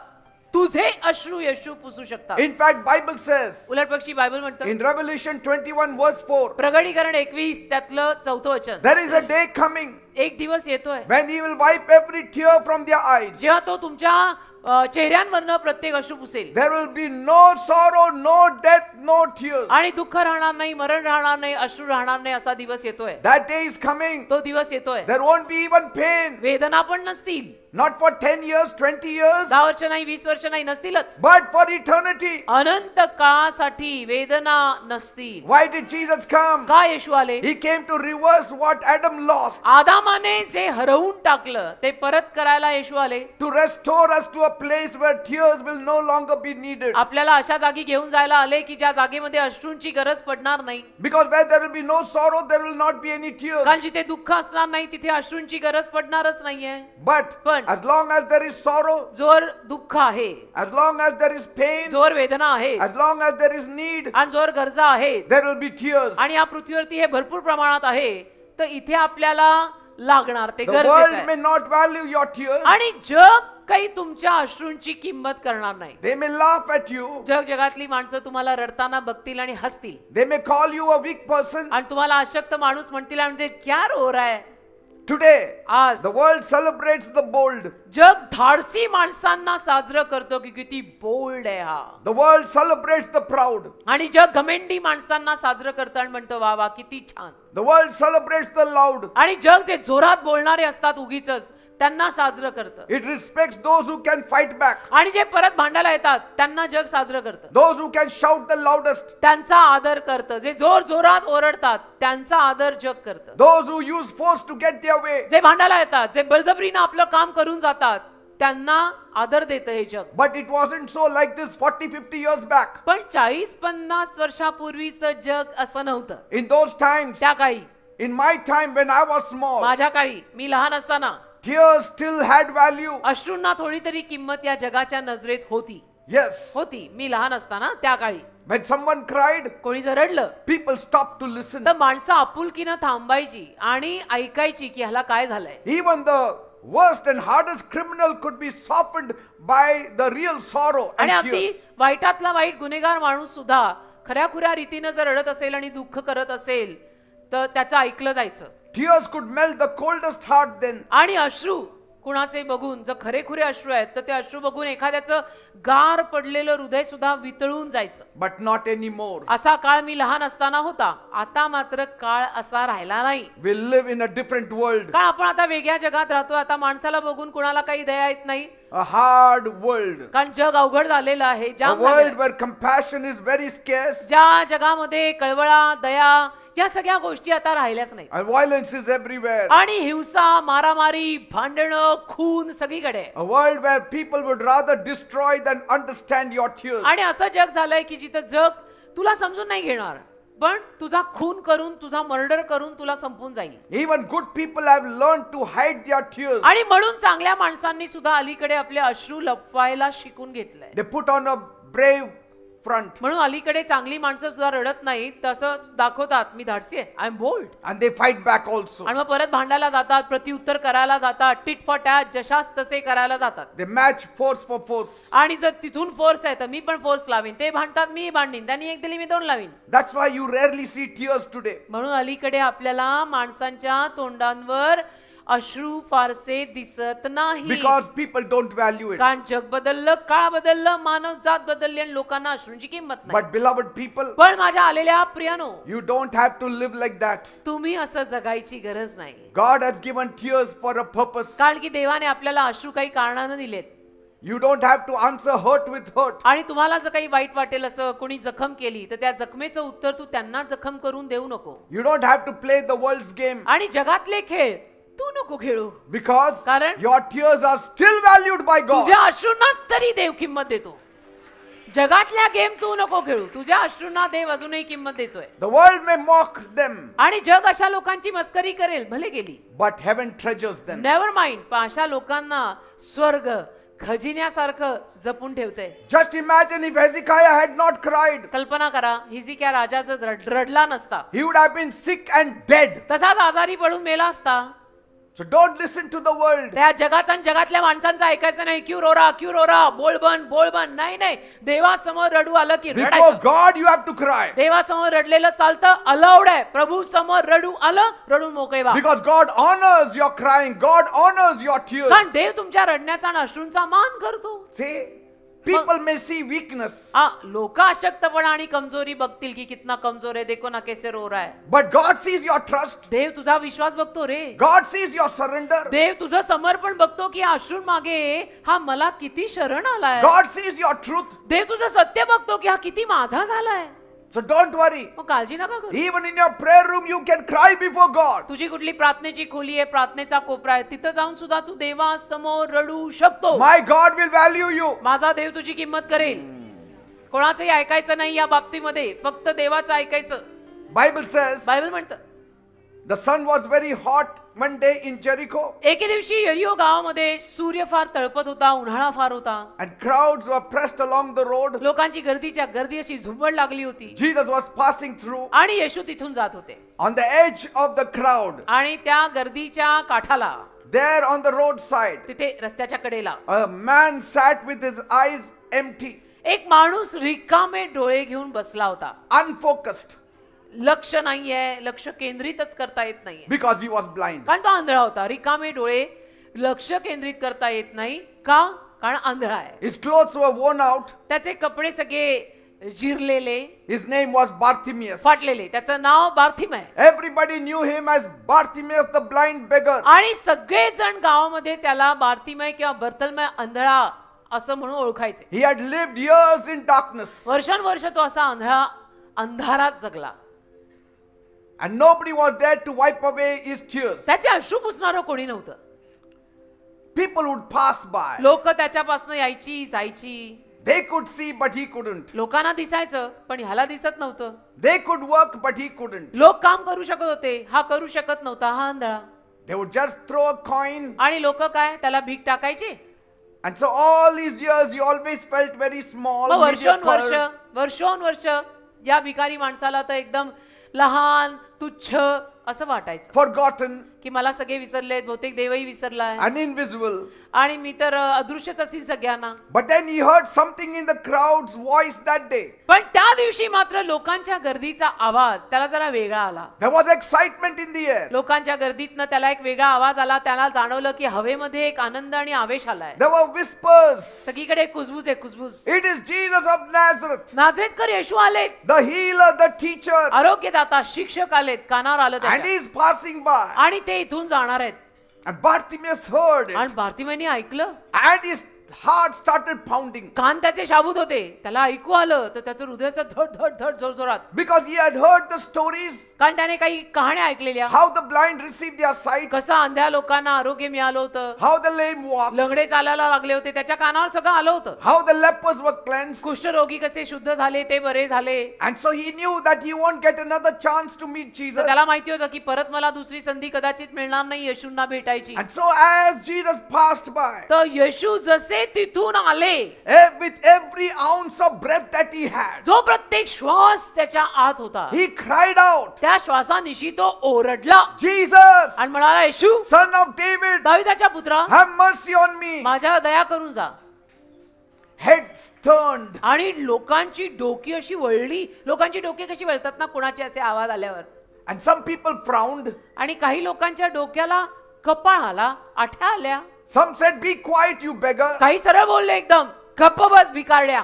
तुझे अश्रू येशू पुसू शकतात. In fact, Bible says उलटपक्षी बायबल म्हणतं in Revelation 21 verse 4, प्रगटीकरण 21 त्यातलं 4 वचन, there is a day coming एक दिवस येतोय when He will wipe every tear from their eyes. जेव्हा तो तुमच्या चेहऱ्यांवरनं प्रत्येक अश्रू पुसेल. There will be no sorrow, no death, no tears. आणि दुःख राहणार नाही, मरण राहणार नाही, अश्रू राहणार नाही असा दिवस येतोय. That day is coming. तो दिवस येतोय. There won't be even pain. वेदना पण नसतील. Not for 10 years, 20 years, 10 वर्ष नाही, 20 वर्ष नाही, नसतीलच. but for eternity. अनंत काळासाठी वेदना नसतील. Why did Jesus come? का येशू आले? He came to reverse what Adam lost, आदामाने जे हरवून टाकलं ते परत करायला येशू आले. to restore us to a place where tears will no longer be needed. आपल्याला अशा जागी घेऊन जायला आले की ज्या जागेमध्ये अश्रूंची गरज पडणार नाही. Because where there will be no sorrow, there will not be any tears. कारण जिथे दुःख असणार नाही तिथे अश्रूंची गरज पडणारच नाहीये. But as long as there is sorrow, जोर दुःख आहे, as long as there is pain, जोर वेदना आहे, as long as there is need, आणि जोर गरजा आहेत, there will be tears. आणि या पृथ्वीवरती हे भरपूर प्रमाणात आहे, तर इथे आपल्याला लागणार ते The गरजेचं world may आहे. not value your tears. आणि जग काही तुमच्या अश्रूंची किंमत करणार नाही. They may laugh at you. जगातली माणसं तुम्हाला रडताना बघतील आणि हसतील, They may call you a weak person. आणि तुम्हाला अशक्त माणूस म्हणतील आणि म्हणजे क्या रो रहा है. Today, आज the world celebrates the bold. जग धाडसी माणसांना साजरं करतो की किती बोल्ड आहे हा. The world celebrates the proud. आणि जग घमेंडी माणसांना साजरं करतं आणि म्हणतं वा वा किती छान. The world celebrates the loud. आणि जग जे जोरात बोलणारे असतात उगीच त्यांना साजरं करतं. It respects those who can fight back. आणि जे परत भांडायला येतात त्यांना जग साजरं करतं. Those who can shout the loudest. त्यांचा आदर करतं. जे जोर जोरात ओरडतात त्यांचा आदर जग करतं. Those who use force to get their way. जे भांडायला येतात, जे बळजबरीनं आपलं काम करून जातात त्यांना आदर देतं हे जग. But it wasn't so like this 40-50 years back. पण 40-50 वर्षापूर्वीचं जग असं नव्हतं. In those times, त्या काळी, in my time when I was small, माझ्या काळी, मी लहान असताना tears still had value. अश्रूंना थोडी तरी किंमत या जगाच्या नजरेत होती. Yes. होती. मी लहान असताना त्या काळी When someone cried, कोणी जर रडलं people stopped to listen. तर माणसं आपुलकीनं थांबायची आणि ऐकायची की ह्याला काय झालंय. Even the worst and hardest criminal could be softened by the real sorrow आणि and अगदी tears. वाईटातला वाईट गुन्हेगार माणूस सुद्धा खऱ्या खुऱ्या रीतीनं जर रडत असेल आणि दुःख करत असेल तर त्याचं ऐकलं जायचं. Tears could melt the coldest heart then. आणि अश्रू कुणाचे बघून, जर खरे खुरे अश्रू आहेत तर ते अश्रू बघून एखाद्याचं गार पडलेलं हृदय सुद्धा वितळून जायचं. But not anymore. असा काळ मी लहान असताना होता. आता मात्र काळ असा राहिला नाही. We live in a different world. कारण आपण आता वेगळ्या जगात राहतो. आता माणसाला बघून कुणाला काही दया येत नाही. A hard world. कारण जग अवघड झालेलं आहे. A world where compassion is very scarce. ज्या जगामध्ये कळवळा, दया या सगळ्या गोष्टी आता राहिल्याच नाही. And violence is everywhere. आणि हिंसा, मारामारी, भांडणं, खून सगळीकडे. A world where people would rather destroy than understand your tears. आणि असं जग झालंय की जिथं जग तुला समजून नाही घेणार, पण तुझा खून करून, तुझा मर्डर करून तुला संपून जाईल. Even good people have learned to hide their tears. आणि म्हणून चांगल्या माणसांनी सुद्धा अलीकडे आपले अश्रू लपवायला शिकून घेतलंय. They put on a brave front. म्हणून अलीकडे चांगली माणसं सुद्धा रडत नाहीत, तसं दाखवतात मी धाडसी आहे, I am bold. And they fight back also. आणि मग परत भांडायला जातात, प्रत्युत्तर करायला जातात, टिट फॉर टॅट, जशास तसे करायला जातात. They match force for force. आणि जर तिथून फोर्स आहे तर मी पण फोर्स लावीन, ते भांडतात मी भांडीन, त्यांनी एक दिली मी दोन लावीन. That's why you rarely see tears today. म्हणून अलीकडे आपल्याला माणसांच्या तोंडांवर अश्रू फारसे दिसत नाही. Because people don't value it. कारण जग बदललं, काळ बदललं, मानव जात बदलली आणि लोकांना अश्रूंची किंमत नाही. But beloved people, पण माझ्या आलेल्या प्रियानो, you don't have to live like that. तुम्ही असं जगायची गरज नाही. God has given tears for a purpose. कारण की देवाने आपल्याला अश्रू काही कारणानं दिलेत. You don't have to answer hurt with hurt. आणि तुम्हाला जर काही वाईट वाटेल, असं कोणी जखम केली तर त्या जखमेचं उत्तर तू त्यांना जखम करून देऊ नको. You don't have to play the world's game. आणि जगातले खेळ तू नको खेळू. Because कारण your tears are still valued by God. तुझ्या अश्रूंना तरी देव किंमत देतो. जगातल्या गेम तू नको खेळू, तुझ्या अश्रूंना देव अजूनही किंमत देतोय. The world may mock them, आणि जग अशा लोकांची मस्करी करेल, भले गेली, but heaven treasures them. Never mind. पण अशा लोकांना स्वर्ग खजिन्यासारखं जपून ठेवतंय. Just imagine if Hezekiah had not cried. कल्पना करा, हिजकिया राजा जर रडला नसता, He would have been sick and dead. तसाच आजारी पडून मेला असता. So don't listen to the world. त्या जगाचा आणि जगातल्या माणसांचं ऐकायचं नाही. क्यू रोरा, बोल बन. नाही नाही, देवासमोर रडू आलं की Before रडायचं. God you have to cry. देवासमोर रडलेलं चालतं, अलाउड आहे. प्रभू समोर रडू आलं, रडून मोकळे व्हा. Because God honors your crying. God honors your tears. कारण देव तुमच्या रडण्याचा आणि अश्रूंचा मान करतो. See, people may see weakness, लोक अशक्तपणा आणि कमजोरी बघतील की कितना कमजोर है, देखो ना कैसे रो रहा है. but God sees your trust. देव तुझा विश्वास बघतो रे. God sees your surrender. देव तुझं समर्पण बघतो की अश्रून मागे हा मला किती शरण आलाय. God sees your truth. देव तुझं सत्य बघतो की हा किती माझा झालाय. So don't worry. मग काळजी नका करू. Even in your prayer room you can cry before God. तुझी कुठली प्रार्थनेची खोली आहे, प्रार्थनेचा कोपरा आहे, तिथं जाऊन सुद्धा तू देवासमोर रडू शकतो. My God will value you. माझा देव तुझी किंमत करेल. कोणाचंही ऐकायचं नाही या बाबतीमध्ये, फक्त देवाचं ऐकायचं. Bible says बायबल म्हणतं the sun was very hot one day in Jericho एके दिवशी यरिहो गावामध्ये सूर्य फार तळपत होता, उन्हाळा फार होता. and crowds were pressed along the road. लोकांची गर्दी अशी झुंबड लागली होती. Jesus was passing through. आणि येशू तिथून जात होते. On the edge of the crowd, आणि त्या गर्दीच्या काठाला, there on the roadside, तिथे रस्त्याच्या कडेला a man sat with his eyes empty, एक माणूस रिकामे डोळे घेऊन बसला होता. unfocused, लक्ष नाहीये, लक्ष केंद्रितच करता येत नाहीये. because he was blind. कारण तो आंधळा होता. रिकामे डोळे, लक्ष केंद्रित करता येत नाही का? कारण आंधळा आहे. His clothes were worn out. त्याचे कपडे सगळे जिरलेले, His name was Bartimaeus. फाटलेले. त्याचं नाव बार्थिमय. Everybody knew him as Bartimaeus the blind beggar. आणि सगळेजण गावामध्ये त्याला बार्थिमय किंवा बर्थलमय आंधळा असं म्हणून ओळखायचे. He had lived years in darkness वर्षानुवर्ष तो असा आंधळा अंधारात जगला. and nobody was there to wipe away his tears. त्याचे अश्रू पुसणारं कोणी नव्हतं. People would pass by. लोक त्याच्यापासून यायची जायची. They could see but he couldn't. लोकांना दिसायचं पण ह्याला दिसत नव्हतं. They could work but he couldn't. लोक काम करू शकत होते, हा करू शकत नव्हता, हा आंधळा. They would just throw a coin. आणि लोक काय त्याला भीक टाकायची. And so all these years he always felt very small. मग mediocre. वर्षोनवर्ष या भिकारी माणसाला तर एकदम लहान, तुच्छ असं वाटायचं. Forgotten की मला सगळे विसरलेत, बहुतेक देवही विसरलाय and invisible. आणि मी तर अदृश्यच असेल सगळ्यांना. But then he heard something in the crowd's voice that day. पण त्या दिवशी मात्र लोकांच्या गर्दीचा आवाज त्याला जरा वेगळा आला. There was excitement in the air. लोकांच्या गर्दीतनं त्याला एक वेगळा आवाज आला. त्याला जाणवलं की हवेमध्ये एक आनंद आणि आवेश आलाय. There were whispers. सगळीकडे कुजबूज आहे, कुजबूज. It is Jesus of Nazareth, नाझरेतकर येशू आलेत, the healer, the teacher, आरोग्यदाता, शिक्षक आलेत, कानावर आलं and त्याच्या. he is passing by. आणि ते इथून जाणार आहेत. And Bartimaeus heard it. आणि बार्तिमेयने ऐकलं And his heart started pounding कान त्याचे शाबूत होते, त्याला ऐकू आलं तर त्याचं हृदयाचं धड धड धड जोरजोरात, because he had heard the stories कारण त्याने काही कहाण्या ऐकलेल्या, how the blind received their sight, कसं अंध्या लोकांना आरोग्य मिळालं होतं, how the lame walked, लंगडे चालायला लागले होते, त्याच्या कानावर सगळं आलं होतं, how the lepers were cleansed. कुष्ठरोगी कसे शुद्ध झाले, ते बरे झाले. And so he knew that he won't get another chance to meet तर Jesus. त्याला माहिती होतं की परत मला दुसरी संधी कदाचित मिळणार नाही येशूंना भेटायची. And so as Jesus passed by, तर येशू जसे तिथून आले, with every ounce of breath that he had, जो प्रत्येक श्वास त्याच्या आत होता, he cried out, त्या श्वासानिशी तो ओरडला Jesus, आणि म्हणाला, येशू Son of David, दाविदाच्या पुत्रा, have mercy on me. माझ्या दया करून जा. Heads turned. आणि लोकांची डोकी अशी वळली. लोकांची डोकी कशी वळतात ना कुणाचे असे आवाज आल्यावर, And some people frowned. आणि काही लोकांच्या डोक्याला कपाळ आला, आठ्या आल्या. Some said, be quiet, you beggar. काही सरळ बोलले एकदम, गप्प बस भिकारड्या,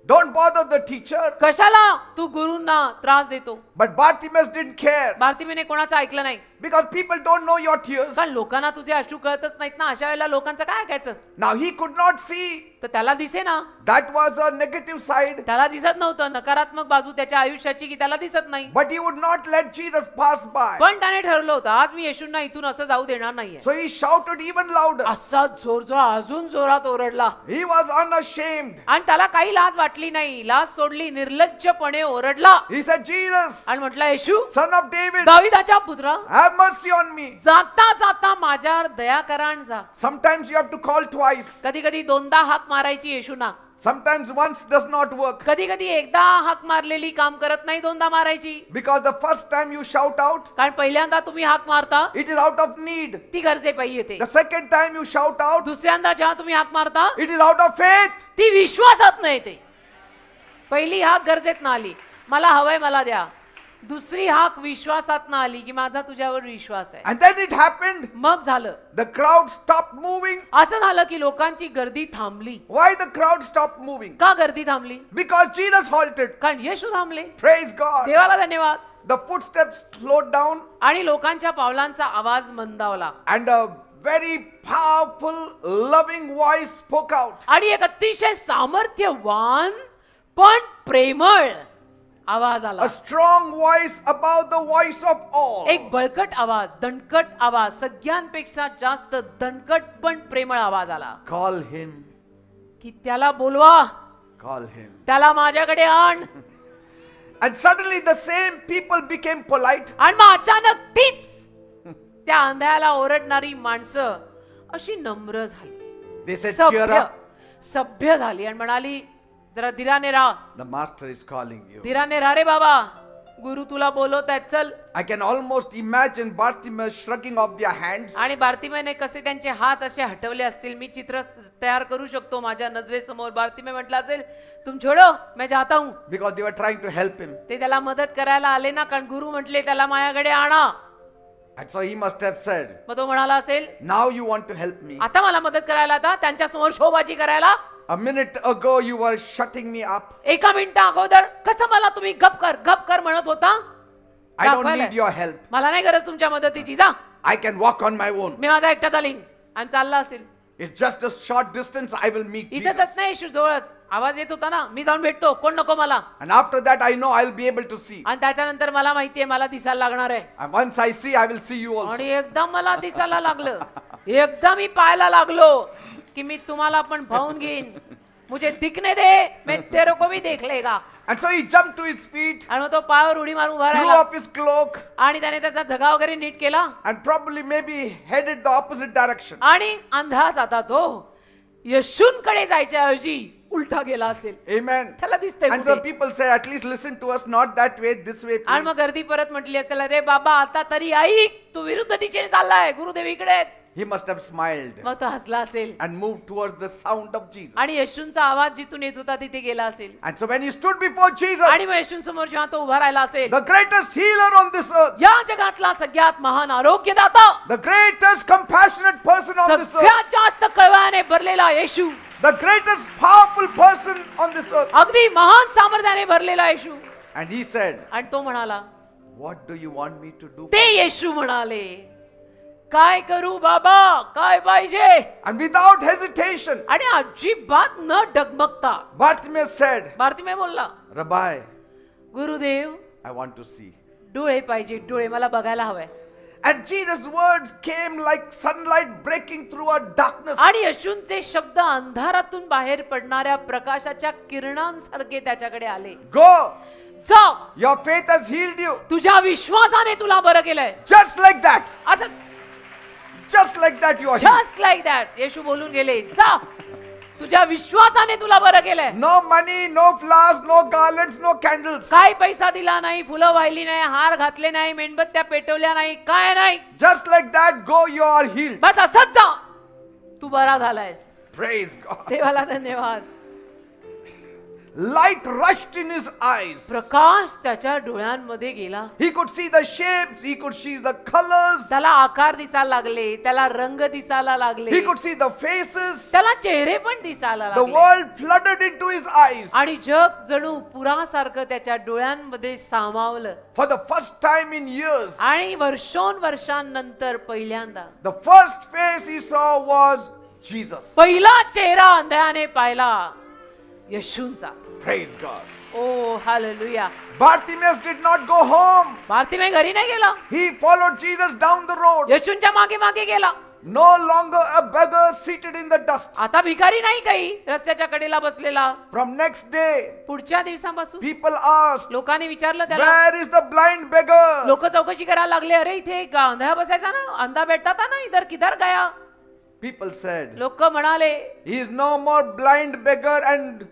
Don't bother the teacher. कशाला तू गुरूंना त्रास देतो. But Bartimaeus didn't care, भारतीने कोणाचं ऐकलं नाही, because people don't know your tears. कारण लोकांना तुझे अश्रू कळतच नाहीत ना. अशा वेळेला लोकांचं काय ऐकायचं. Now he could not see. तर त्याला दिसे ना, That was a negative side. त्याला दिसत नव्हतं नकारात्मक बाजू त्याच्या आयुष्याची, की त्याला दिसत नाही. But he would not let Jesus pass by. पण त्याने ठरलं होतं, आज मी येशूंना इथून असं जाऊ देणार नाहीये. So he shouted even louder. असा जोरजोरात, अजून जोरात ओरडला. He was unashamed. आणि त्याला काही लाज वाटली नाही, लाज सोडली, निर्लज्जपणे ओरडला He said, Jesus, आणि म्हटलं, येशू Son of David, दाविदाच्या पुत्रा, have mercy on me. जाता जाता माझ्यावर दया करा आणि जा. Sometimes you have to call twice. कधी कधी दोनदा हाक मारायची येशूना, Sometimes once does not work. कधी कधी एकदा हाक मारलेली काम करत नाही, दोनदा मारायची. Because the first time you shout out, कारण पहिल्यांदा तुम्ही हाक मारता it is out of need. ती गरजेपायी येते. The second time you shout out, दुसऱ्यांदा जेव्हा तुम्ही हाक मारता it is out of faith. ती विश्वासात नाही येते. पहिली हाक गरजेत ना आली, मला हवंय मला द्या. दुसरी हाक विश्वासात ना आली, की माझा तुझ्यावर विश्वास आहे. And then it happened. मग झालं, The crowd stopped moving. असं झालं की लोकांची गर्दी थांबली. Why the crowd stopped moving? का गर्दी थांबली? Because Jesus halted. कारण येशू थांबले. Praise God. देवाला धन्यवाद. The footsteps slowed down आणि लोकांच्या पावलांचा आवाज मंदावला. and a very powerful, loving voice spoke out. आणि एक अतिशय सामर्थ्यवान पण प्रेमळ आवाज आला. A strong voice above the voice of all. एक बळकट आवाज, दणकट आवाज, सगळ्यांपेक्षा जास्त दणकट पण प्रेमळ आवाज आला. Call him. की त्याला बोलवा, Call him. त्याला माझ्याकडे आण. And suddenly the same people became polite. आणि मग अचानक तीच त्या अंधायाला ओरडणारी माणसं अशी नम्र झाली, They said, cheer सभ्य up. सभ्य झाली आणि म्हणाली, जरा धीराने राहा, The master is calling you. धीराने राहा रे बाबा, गुरु तुला बोलवत आहेत, चल. I can almost imagine Bartimaeus shrugging off their hands. आणि बार्तिमेने कसे त्यांचे हात असे हटवले असतील, मी चित्र तयार करू शकतो माझ्या नजरेसमोर. बार्तिमे म्हटलं असेल, तुम छोडो मैं जाता हूं. Because they were trying to help him. ते त्याला मदत करायला आले ना, कारण गुरु म्हटले त्याला माझ्याकडे आणा. And so he must have said, मग तो म्हणाला असेल, now you want to help me. आता मला मदत करायला, आता त्यांच्या समोर शोबाजी करायला. A minute ago you were shutting me up. एका मिनिटा अगोदर कसं मला तुम्ही गप कर म्हणत होता. I don't दाखवायला. need your help. मला नाही गरज तुमच्या मदतीची, जा, I can walk on my own. मी माझा एकटा चालीन. आणि चालला असेल, It's just a short distance. I will meet Jesus. इथंच नाही येशू जवळच. आवाज येत होता ना, मी जाऊन भेटतो, कोण नको मला. And after that I know I'll be able to see. आणि त्याच्यानंतर मला माहितीये मला दिसायला लागणार आहे. And once I see, I will see you also. आणि एकदा मला दिसायला लागलं, एकदा मी पाहायला लागलो की मी तुम्हाला पण पाहून घेईन. मुझे दिखने दे, मैं तेरे को भी देख लेगा. And so he jumped to his feet, आणि मग तो पायावर उडी मारून उभा threw राहिला off his cloak, आणि त्याने त्याचा झगा वगैरे नीट केला and probably maybe headed the opposite direction. आणि अंधाच आता तो येशूंकडे जायच्या ऐवजी उलटा गेला असेल. Amen. त्याला दिसतंय And so कुठे. people say, at least listen to us, not that way, this way, आणि मग please. गर्दी परत म्हटली असेल, अरे बाबा आता तरी ऐक, तू विरुद्ध दिशेने चाललाय, गुरुदेव इकडे आहेत. He must have smiled मग तो हसला असेल and moved towards the sound of Jesus. आणि येशूंचा आवाज जिथून येत होता तिथे गेला असेल. And so when he stood before Jesus, आणि मग येशूंसमोर जेव्हा तो उभा राहिला असेल, the greatest healer on this earth, या जगातला सगळ्यात महान आरोग्यदाता, the greatest compassionate person on this earth, सगळ्यात जास्त कळवळ्याने भरलेला येशू, the greatest powerful person on this earth. अगदी महान सामर्थ्याने भरलेला येशू. And he said, आणि तो म्हणाला, what do you want me to do? ते येशू म्हणाले, काय करू बाबा, काय पाहिजे, And without hesitation, आणि अजिबात न डगमगता Bartimaeus said, बार्तिमेय बोलला, Rabbi, Gurudev I want to see. डोळे पाहिजे, डोळे मला बघायला हवंय. And Jesus' words came like sunlight breaking through a darkness. आणि येशूंचे शब्द अंधारातून बाहेर पडणाऱ्या प्रकाशाच्या किरणांसारखे त्याच्याकडे आले. Go, जा, your faith has healed you. तुझ्या विश्वासाने तुला बरं केलंय. Just like that. असंच, Just like that you are healed. Just like that. येशू बोलून गेले, जा, तुझ्या विश्वासाने तुला बरं केलंय. No money, no flowers, no garlands, no candles. काय पैसा दिला नाही, फुलं वाहिली नाही, हार घातले नाही, मेणबत्त्या पेटवल्या नाही, काय नाही. Just like that, go, you are healed. बस असंच जा, तू बरा झालायस. Praise God. देवाला धन्यवाद. Light rushed in his eyes. प्रकाश त्याच्या डोळ्यांमध्ये गेला. He could see the shapes, he could see the colors, त्याला आकार दिसायला लागले, त्याला रंग दिसायला लागले, he could see the faces. त्याला चेहरे पण दिसायला The लागले. world flooded into his eyes. आणि जग जणू पुरासारखं त्याच्या डोळ्यांमध्ये सामावलं. For the first time in years, आणि वर्षांनंतर पहिल्यांदा the first face he saw was Jesus. पहिला चेहरा अंधाने पाहिला, येशूंचा. Praise God. Oh hallelujah. Bartimaeus did not go home. बार्तिमेय घरी नाही गेला, He followed Jesus down the road. येशूंच्या मागे मागे गेला. No longer a beggar seated in the dust. आता भिकारी नाही काही रस्त्याच्या कडेला बसलेला. From next day, पुढच्या दिवसापासून people asked, लोकांनी विचारलं त्याला, where is the blind beggar? लोक चौकशी करायला लागले, अरे इथे एक आंधळा बसायचा ना, अंधा बैठता था ना, इधर किधर गया. People said, लोक म्हणाले, he is no more blind beggar and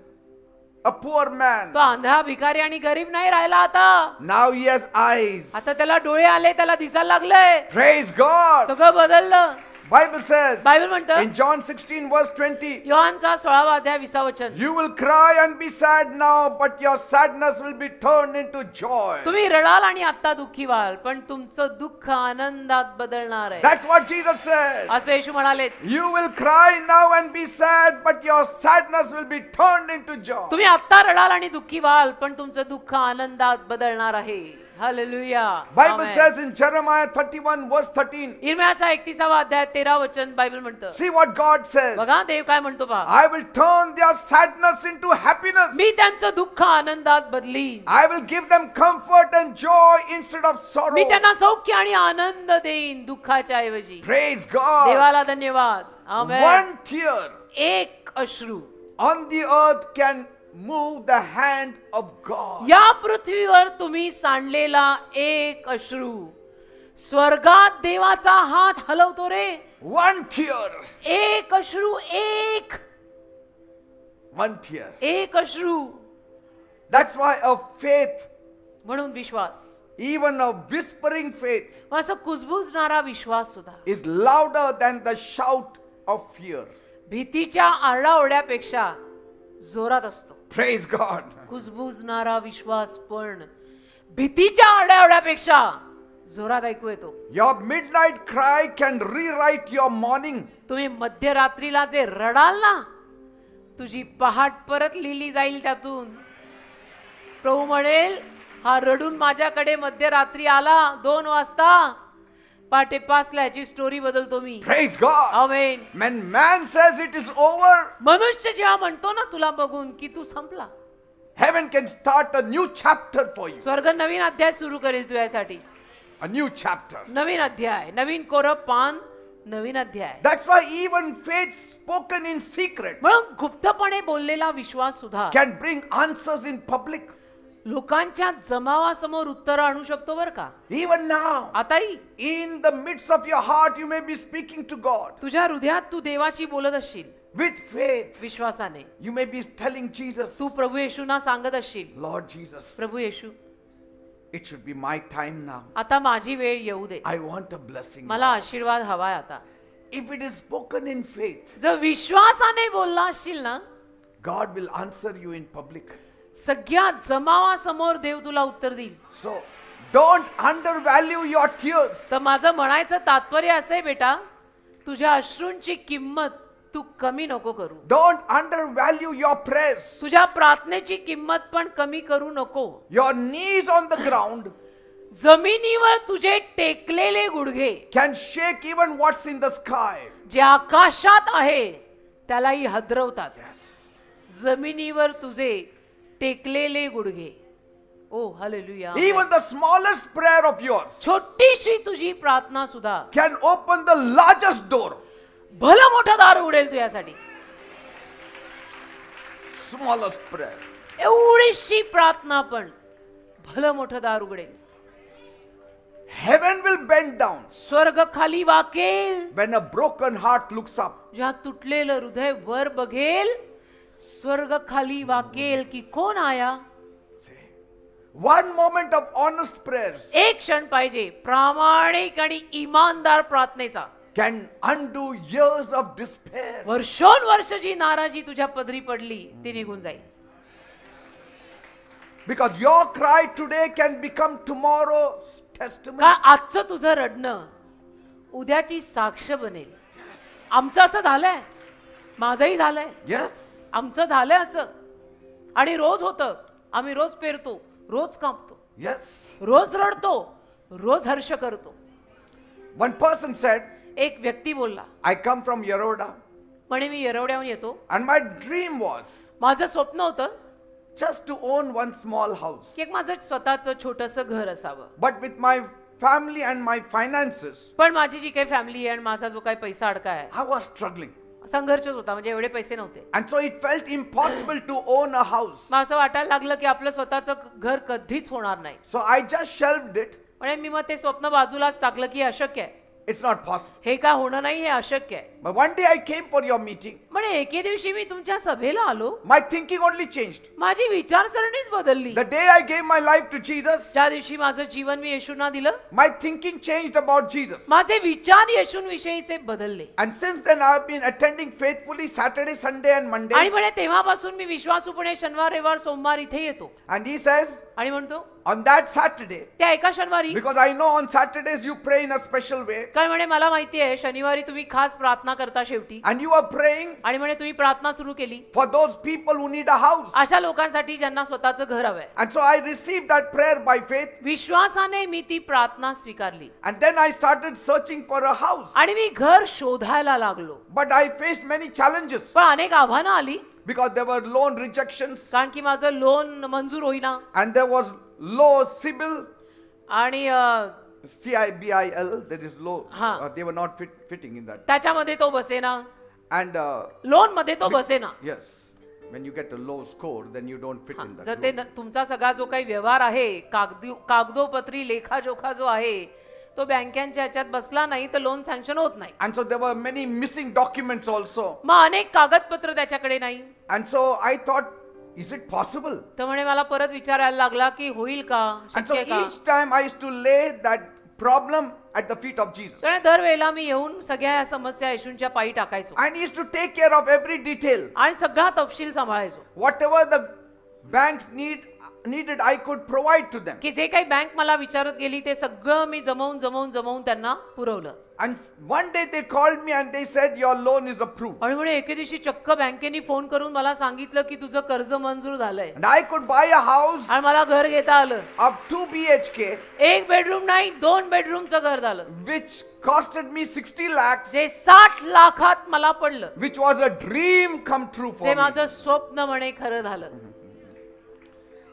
a poor man. तो आंधळा भिकारी आणि गरीब नाही राहिला आता. Now he has eyes. आता त्याला डोळे आले, त्याला दिसायला लागलंय. Praise God. सगळं बदललं. Bible says बायबल म्हणतं, in John 16 verse 20, योहानचा 16वा अध्याय 20 वचन, you will cry and be sad now, but your sadness will be turned into joy. तुम्ही रडाल आणि आता दुःखी व्हाल, पण तुमचं दुःख आनंदात बदलणार आहे. That's what Jesus said. असं येशू म्हणाले, You will cry now and be sad, but your sadness will be turned into joy. तुम्ही आता रडाल आणि दुःखी व्हाल, पण तुमचं दुःख आनंदात बदलणार आहे. Hallelujah. Bible amen. says in Jeremiah 31 verse 13, इर्म्याचा 31वा अध्याय 13 वचन बायबल म्हणतं, see what God says. बघा देव काय म्हणतो पहा, I will turn their sadness into happiness. मी त्यांचं दुःख आनंदात बदलीन. I will give them comfort and joy instead of sorrow. मी त्यांना सौख्य आणि आनंद देईन दुःखाच्या ऐवजी. Praise God. देवाला धन्यवाद. आमेन. One tear एक अश्रू on the earth can move the hand of God. या पृथ्वीवर तुम्ही सांडलेला एक अश्रू स्वर्गात देवाचा हात हलवतो रे. One tear. एक अश्रू, One tear. एक अश्रू. That's why a faith, म्हणून विश्वास, even a whispering faith, असं कुजबुजणारा विश्वास सुद्धा is louder than the shout of fear. भीतीच्या आरडाओरड्यापेक्षा जोरात असतो. Praise God. कुजबुजणारा विश्वास पण भीतीच्या आरडाओरड्यापेक्षा जोरात ऐकू येतो. Your midnight cry can rewrite your morning. तुम्ही मध्यरात्रीला जे रडाल ना, तुझी पहाट परत लिहिली जाईल त्यातून. प्रभू म्हणेल, हा रडून माझ्याकडे मध्यरात्री आला 2 वाजता, पाटे 5ला याची स्टोरी बदलतो मी. Praise God. Amen. When man says it is over, मनुष्य जेव्हा म्हणतो ना तुला बघून की तू संपला, heaven can start a new chapter for you. स्वर्ग नवीन अध्याय सुरू करेल तुझ्यासाठी. A new chapter. नवीन अध्याय, नवीन कोरं पान, नवीन अध्याय. That's why even faith spoken in secret म्हणून गुप्तपणे बोललेला विश्वास सुद्धा can bring answers in public. लोकांच्या जमावासमोर उत्तर आणू शकतो बर का. Even now, आताही in the midst of your heart, you may be speaking to God. तुझ्या हृदयात तू देवाशी बोलत असशील With faith, विश्वासाने. you may be telling Jesus, तू प्रभू येशूंना सांगत असशील, Lord Jesus, Prabhu Yeshu, it should be my time now. आता माझी वेळ येऊ दे, I want a blessing. मला आशीर्वाद हवाय आता. If it is spoken in faith, जर विश्वासाने बोलला असशील ना, God will answer you in public. सगळ्या जमावासमोर देव तुला उत्तर देईल. So, don't undervalue your tears. तर माझं म्हणायचं तात्पर्य असं आहे बेटा, तुझ्या अश्रूंची किंमत तू कमी नको करू. Don't undervalue your prayers. तुझ्या प्रार्थनेची किंमत पण कमी करू नको. Your knees on the ground जमिनीवर तुझे टेकलेले गुडघे can shake even what's in the sky. जे आकाशात आहे त्यालाही हदरवतात. जमिनीवर तुझे टेकलेले गुडघे. ओ hallelujah. Even the smallest prayer of yours छोटीशी तुझी प्रार्थना सुद्धा can open the largest door. भलं मोठं दार उघडेल तुझ्यासाठी. Smallest prayer. एवढीशी प्रार्थना पण भलं मोठं दार उघडेल. Heaven will bend down स्वर्ग खाली वाकेल when a broken heart looks up. ज्या तुटलेलं हृदय वर बघेल. स्वर्ग खाली वाकेल की कोण आया. One moment of honest prayers एक क्षण पाहिजे प्रामाणिक आणि इमानदार प्रार्थनेचा. can undo years of despair. वर्षोनवर्ष जी नाराजी तुझ्या पदरी पडली ती निघून जाईल. Because your cry today can become tomorrow's testimony. का आजचं तुझं रडणं उद्याची साक्ष बनेल. आमचं असं झालंय. माझंही झालंय. Yes. आमचं झालंय असं. आणि रोज होतं. आम्ही रोज पेरतो, रोज कापतो, Yes. रोज रडतो, रोज हर्ष करतो. One person said, एक व्यक्ती बोलला I come from Yeroda म्हणे मी येरवड्याहून येतो. and my dream was माझं स्वप्न होतं just to own one small house. की एक माझं स्वतःचं छोटंसं घर असावं. But with my family and my finances, पण माझी जी काही फॅमिली आहे आणि माझा जो काही पैसा अडका आहे I was struggling. संघर्षच होता. म्हणजे एवढे पैसे नव्हते. And so it felt impossible to own a house. मग असं वाटायला लागलं की आपलं स्वतःचं घर कधीच होणार नाही. So I just shelved it. म्हणजे मी मग ते स्वप्न बाजूलाच टाकलं की हे अशक्य आहे. It's not possible. हे काय होणं नाही, हे अशक्य आहे. But one day I came for your meeting. म्हणे एके दिवशी मी तुमच्या सभेला आलो. My thinking only changed. माझी विचारसरणीच बदलली. The day I gave my life to Jesus, ज्या दिवशी माझं जीवन मी येशूंना दिलं my thinking changed about Jesus. माझे विचार येशूंविषयीचे बदलले. And since then I have been attending faithfully Saturday, Sunday and आणि Monday. म्हणे तेव्हापासून मी विश्वासूपणे शनिवार रविवार सोमवार इथे येतो. And he says, आणि म्हणतो on that Saturday, त्या एका शनिवारी because I know on Saturdays you pray in a special way, काय म्हणे मला माहिती आहे शनिवारी तुम्ही खास प्रार्थना करता शेवटी. and you are praying आणि म्हणे तुम्ही प्रार्थना सुरू केली for those people who need a house. अशा लोकांसाठी ज्यांना स्वतःचं घर हवंय. And so I received that prayer by faith. विश्वासाने मी ती प्रार्थना स्वीकारली. And then I started searching for a house. आणि मी घर शोधायला लागलो. But I faced many challenges पण अनेक आव्हानं आली. because there were loan rejections कारण की माझं लोन मंजूर होईना. and there was low CIBIL, आणि CIBIL, that is low. Huh. They were not fitting in that. त्याच्यामध्ये तो बसेना. And लोन मध्ये तो बसेना. yes, when you get a low score, then you don't fit in that. जर ते तुमचा सगळा जो काही व्यवहार आहे कागदोपत्री लेखाजोखा जो आहे तो बँकांच्या ह्याच्यात बसला नाही तर लोन सँक्शन होत नाही. And so there were many missing documents also. मग अनेक कागदपत्र त्याच्याकडे नाही. And so I thought, is it possible? तर म्हणे मला परत विचारायला लागला की होईल का, And so शक्य का. each time I used to lay that problem at the feet of Jesus. तर दरवेळेला मी येऊन सगळ्या या समस्या येशूंच्या पायी टाकायचो And he used to take care of every detail. आणि सगळा तपशील सांभाळायचो. Whatever the banks needed, I could provide to them. की जे काही बँक मला विचारत गेली ते सगळं मी जमवून त्यांना पुरवलं. And one day they called me and they said, your loan is approved. आणि म्हणे एके दिवशी चक्क बँकेने फोन करून मला सांगितलं की तुझं कर्ज मंजूर झालंय. And I could buy a house आणि मला घर घेता आलं. of 2 BHK, एक बेडरूम नाही 2 बेडरूमचं घर झालं. which costed me 60 lakhs, जे 60 लाखात मला पडलं. which was a dream come true ते for me. माझं स्वप्न म्हणे खरं झालं.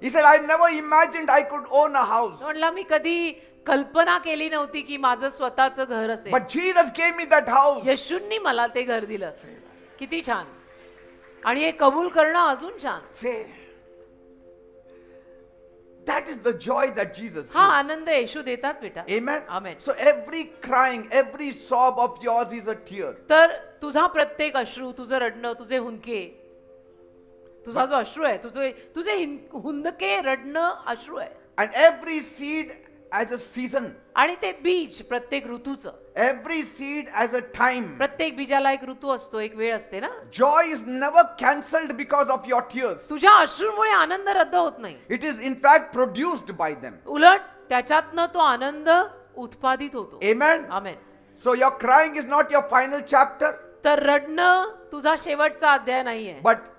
He said, I never imagined I could own a house. म्हटलं मी कधी कल्पना केली नव्हती की माझं स्वतःचं घर असेल. But Jesus gave me that house. येशूंनी मला ते घर दिलं. किती छान. आणि हे कबूल करणं अजून छान. Say, that is the joy that Jesus हा gives. आनंद येशू देतात बेटा. Amen. Amen. So every crying, every sob of yours is a tear. तर तुझा प्रत्येक अश्रू, तुझं रडणं, तुझे हुंदके, तुझा जो अश्रू आहे, तुझे हुंदके रडणं अश्रू आहे. And every seed as a season. आणि ते बीज प्रत्येक ऋतूचं. Every seed as a time. प्रत्येक बीजाला एक ऋतू असतो, एक वेळ असते ना. Joy is never cancelled because of your tears. तुझ्या अश्रूमुळे आनंद रद्द होत नाही. It is in fact produced by them. उलट त्याच्यातनं तो आनंद उत्पादित होतो. Amen. Amen. So your crying is not your final chapter, तर रडणं तुझा शेवटचा अध्याय नाहीये. but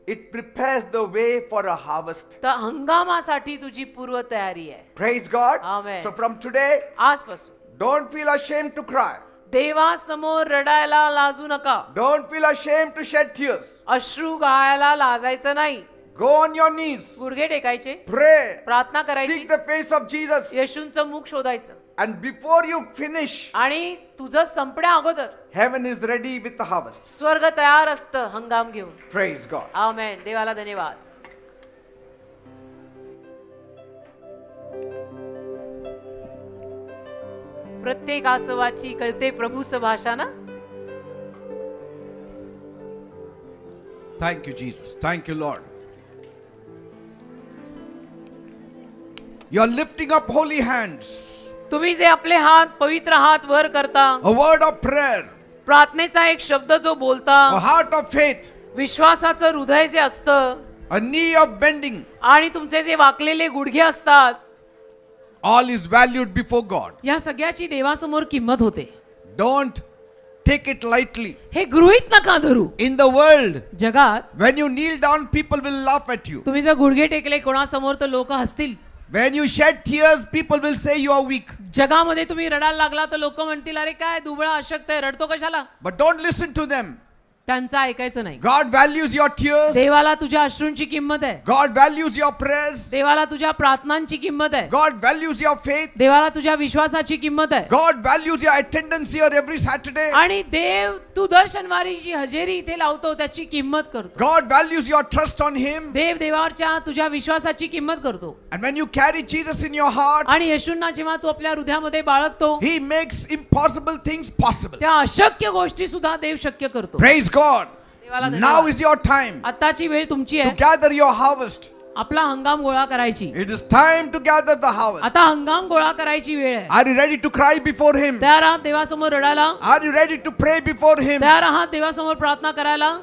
it prepares the way for a harvest. तर हंगामासाठी तुझी पूर्व तयारी आहे. Praise God. Amen. So from today, आजपासून don't feel ashamed to cry. देवासमोर रडायला लाजू नका. Don't feel ashamed to shed tears. अश्रू गाळायला लाजायचं नाही. Go on your knees. गुडघे टेकायचे, Pray. प्रार्थना करायची, Seek the face of Jesus. येशूंचं मुख शोधायचं. And before you finish, आणि तुझं संपण्या अगोदर heaven is ready with the harvest. स्वर्ग तयार असतं हंगाम घेऊन. Praise God. आमेन. देवाला धन्यवाद. प्रत्येक आसवाची कळते प्रभूच भाषा ना. Thank you, Jesus. Thank you, Lord. You are lifting up holy hands. तुम्ही जे आपले हात पवित्र हात वर करता, A word of prayer. प्रार्थनेचा एक शब्द जो बोलता, A heart of faith. विश्वासाचं हृदय जे असतं A knee of bending. आणि तुमचे जे वाकलेले गुडघे असतात, All is valued before God. या सगळ्याची देवासमोर किंमत होते. Don't take it lightly. हे गृहीत नका धरू. In the world, जगात when you kneel down, people will laugh at you. तुम्ही जर गुडघे टेकले कोणासमोर तर लोक हसतील. When you shed tears, people will say you are weak. जगामध्ये तुम्ही रडायला लागला तर लोक म्हणतील अरे काय दुबळा अशक्त आहे, रडतो कशाला. But don't listen to them. त्यांचं ऐकायचं नाही. God values your tears. देवाला तुझ्या अश्रूंची किंमत आहे. God values your prayers. देवाला तुझ्या प्रार्थनांची किंमत आहे. God values your faith. देवाला तुझ्या विश्वासाची किंमत आहे. God values your attendance here every Saturday. आणि देव तू दर शनिवारीची हजेरी इथे लावतो त्याची किंमत करतो. God values your trust on Him. देव देवावरच्या तुझ्या विश्वासाची किंमत करतो. And when you carry Jesus in your heart, आणि येशूंना जेव्हा तू आपल्या हृदयामध्ये बाळगतो, He makes impossible things possible. त्या अशक्य गोष्टी सुद्धा देव शक्य करतो. Praise God. देवाला Now धन्यवाद. is your time आताची वेळ तुमची to आहे gather your harvest. आपला हंगाम गोळा करायची. It is time to gather the harvest. आता हंगाम गोळा करायची वेळ आहे. Are you ready to cry before Him? तयार आहात देवासमोर रडायला. Are you ready to pray before Him? तयार आहात देवासमोर प्रार्थना करायला.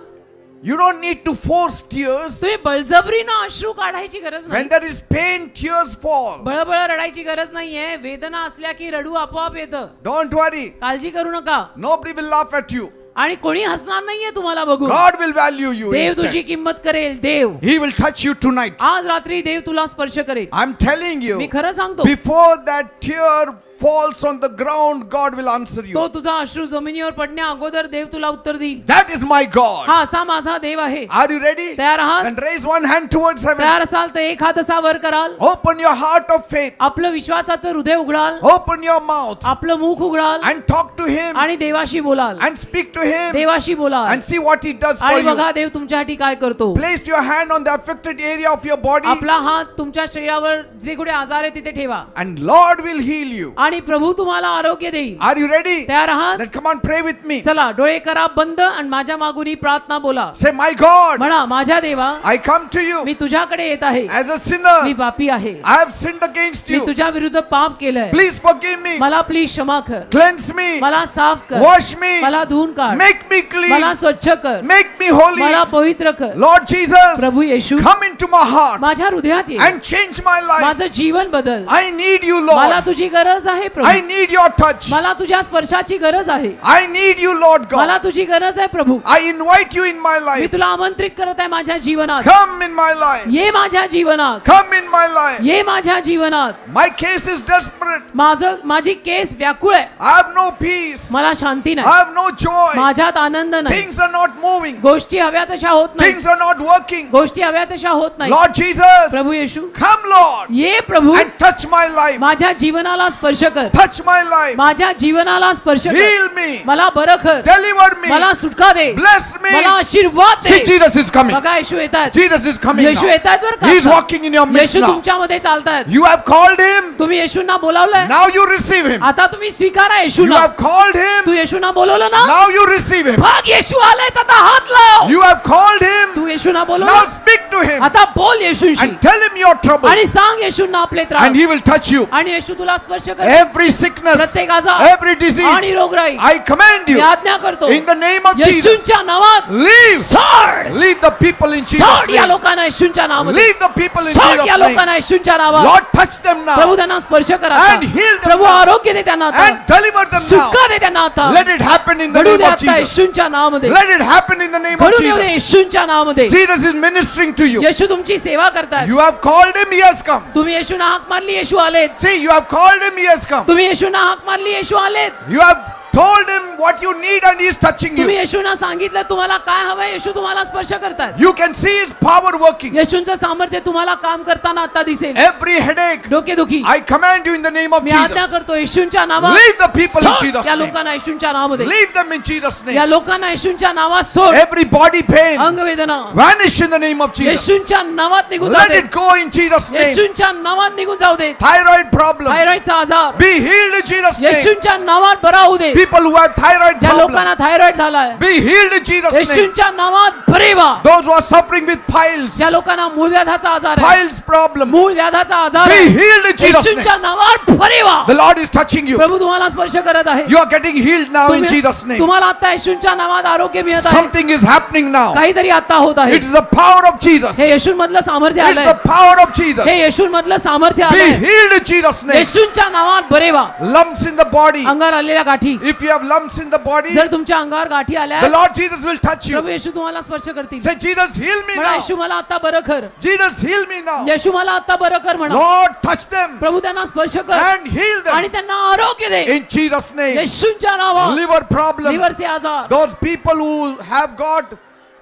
You don't need to force tears. तुम्ही बळजबरीनं अश्रू काढायची गरज नाही. When there is pain, tears fall. बळबळ रडायची गरज नाहीये. वेदना असल्या की रडू आपोआप येतं. Don't worry. काळजी करू नका. Nobody will laugh at you. आणि कोणी हसणार नाहीये तुम्हाला बघून. God will value you देव तुझी instead. किंमत करेल. देव He will touch you tonight. आज रात्री देव तुला स्पर्श करेल. I'm telling मी you, खरं सांगतो, before that tear falls on the ground, God will answer तो you. तुझा अश्रू जमिनीवर पडण्या अगोदर देव तुला उत्तर देईल. That is my God. हा असा माझा देव आहे. Are you ready? तयार आहात? Then raise one hand towards heaven. तयार असाल तर एक हात असा वर कराल. Open your heart of faith. आपलं विश्वासाचं हृदय उघडाल. Open your mouth आपलं मुख उघडाल and talk to Him आणि देवाशी बोलाल. and speak to Him देवाशी बोलाल and see what He does for आणि you. बघा देव तुमच्यासाठी काय करतो. Place your hand on the affected area of your body आपला हात तुमच्या शरीरावर जे कुठे आजार आहे तिथे ठेवा and Lord will heal you. आणि प्रभू तुम्हाला आरोग्य देईल. Are you ready? तयार आहात? Then come on, pray with me. चला डोळे करा बंद आणि माझ्या मागून प्रार्थना बोला. Say, my God, म्हणा माझ्या देवा I come to you मी तुझ्याकडे येत आहे. as a sinner. मी पापी आहे. I have sinned against me you. तुझ्या विरुद्ध पाप केलंय. Please forgive me. मला प्लीज क्षमा कर. Cleanse me. मला साफ कर. Wash me. मला धुवून काढ. Make me clean. मला स्वच्छ कर. Make me holy. मला पवित्र कर. Lord Jesus, Prabhu Yeshu come into my heart माझ्या हृदयात ये. and change my life. माझं जीवन बदल. I need you, मला Lord. तुझी गरज आहे I Prabhu. need your touch. मला तुझ्या स्पर्शाची गरज आहे. I need you, Lord मला God. तुझी गरज आहे प्रभू. I invite you in my me life. तुला आमंत्रित करत आहे माझ्या जीवनात. Come in my life. ये माझ्या जीवनात. Come in my life. ये माझ्या जीवनात. My case is desperate. माझी केस व्याकुळ आहे. I have no peace. मला शांती I नाही. have no joy. माझ्यात आनंद नाही. Things are not moving. गोष्टी हव्या तशा होत नाही. Things are not working. गोष्टी हव्या तशा होत नाही. Lord Jesus, प्रभू येशू come, Lord, ये प्रभू and touch my life. माझ्या जीवनाला स्पर्श कर. Touch my life. माझ्या जीवनाला स्पर्श कर. Heal me. मला बरं कर. Deliver me. मला सुटका दे. Bless me. मला आशीर्वाद See, they. Jesus is coming. बघा येशू येतात. Jesus is coming Yeshu now. येतात बरं He is का. walking in your midst Yeshu now. तुमच्यामध्ये चालतात. You have called Him. तुम्ही येशूंना बोलावलंय. Now you receive Him. आता तुम्ही स्वीकारा You येशूला. have called Him. तू येशूंना बोलवलं ना. Now you receive Him. भाग येशू आलाय आता हात लाव. You have called Him. Tu येशूंना Now बोलवलं. speak to Him आता बोल येशूंशी and tell Him your trouble आणि सांग येशूंना आपले त्रास. and He will touch you. आणि येशू तुला स्पर्श कर. every sickness, प्रत्येक आजार every आणि disease, रोगराई I command मी you आज्ञा करतो in the name of Jesus. येशूच्या नावात Leave, सोड leave the people in Jesus' सोड या name. लोकांना येशूच्या नावामध्ये Leave the people in सोड Jesus' या name. लोकांना येशूच्या नावात Lord, touch them प्रभू now त्यांना स्पर्श करा And heal them Prabhu now. आरोग्य दे त्यांना आता and deliver them सुटका now. दे त्यांना आता Let it happen in the घडू name दे of आता Jesus. येशूच्या नावामध्ये Let it happen in the name of घडून येऊ दे Jesus. येशूच्या नावामध्ये Jesus is ministering to you. येशू तुमची सेवा करतायत You have called him, he has come. तुम्ही येशूना हाक मारली येशू आलेत See, you have called him, he has come. तुम्ही येशूना हाक मारली येशू आलेत You have told him what you need and he is touching तुम्ही you. येशूना सांगितलं तुम्हाला काय हवंय येशू तुम्हाला स्पर्श करतात You can see his power working. येशूंचं सामर्थ्य तुम्हाला काम करताना आता दिसेल Every headache, डोकेदुखी I command you in the name of मी आज्ञा Jesus. करतो येशूंच्या नावात Leave the people in सोड Jesus' या name. लोकांना येशूंच्या नावामध्ये Leave them in Jesus' या name. लोकांना येशूंच्या नावात सोड Every body pain, अंगवेदना vanish in the name of Jesus. येशूंच्या नावात निघून Let जाऊ it go in Jesus' they name. येशूंच्या नावात निघून जाऊ दे Thyroid problem, थायरॉइडचा आजार be healed in Jesus' name. येशूंच्या नावात बरा होऊ दे People who have thyroid ज्या problem, लोकांना थायरॉइड झालाय be healed in Jesus' name. येशूंच्या नावात बरे व्हा Those who are suffering with piles, ज्या लोकांना मूळव्याधाचा आजार आहे piles problem, मूळव्याधाचा आजार be आहे healed in Jesus' name. येशूंच्या नावात बरे व्हा The Lord is touching you. प्रभू तुम्हाला स्पर्श करत आहे You are getting healed now in Jesus' name. तुम्हाला आता येशूंच्या नावात आरोग्य मिळत आहे Something is happening now. काहीतरी आता होत आहे It is the power of Jesus. हे येशूंमधलं सामर्थ्य It's आलंय the power of Jesus. हे येशूंमधलं सामर्थ्य Be आलंय healed in Jesus' name. येशूंच्या नावात बरे व्हा Lumps in the body. अंगावर आलेल्या गाठी If you have lumps in the body, जर तुमच्या अंगावर गाठी आल्या the Lord Jesus will touch you. प्रभू येशू तुम्हाला स्पर्श करतील Say, Jesus, heal me म्हणा now. येशू मला आता बरं कर Jesus, heal me now. येशू मला आता बरं कर म्हणा Lord, touch them प्रभू त्यांना स्पर्श कर and heal आणि them त्यांना आरोग्य दे in Jesus' name. येशूंच्या नावात Liver problem. लिव्हरचे आजार Those people who have got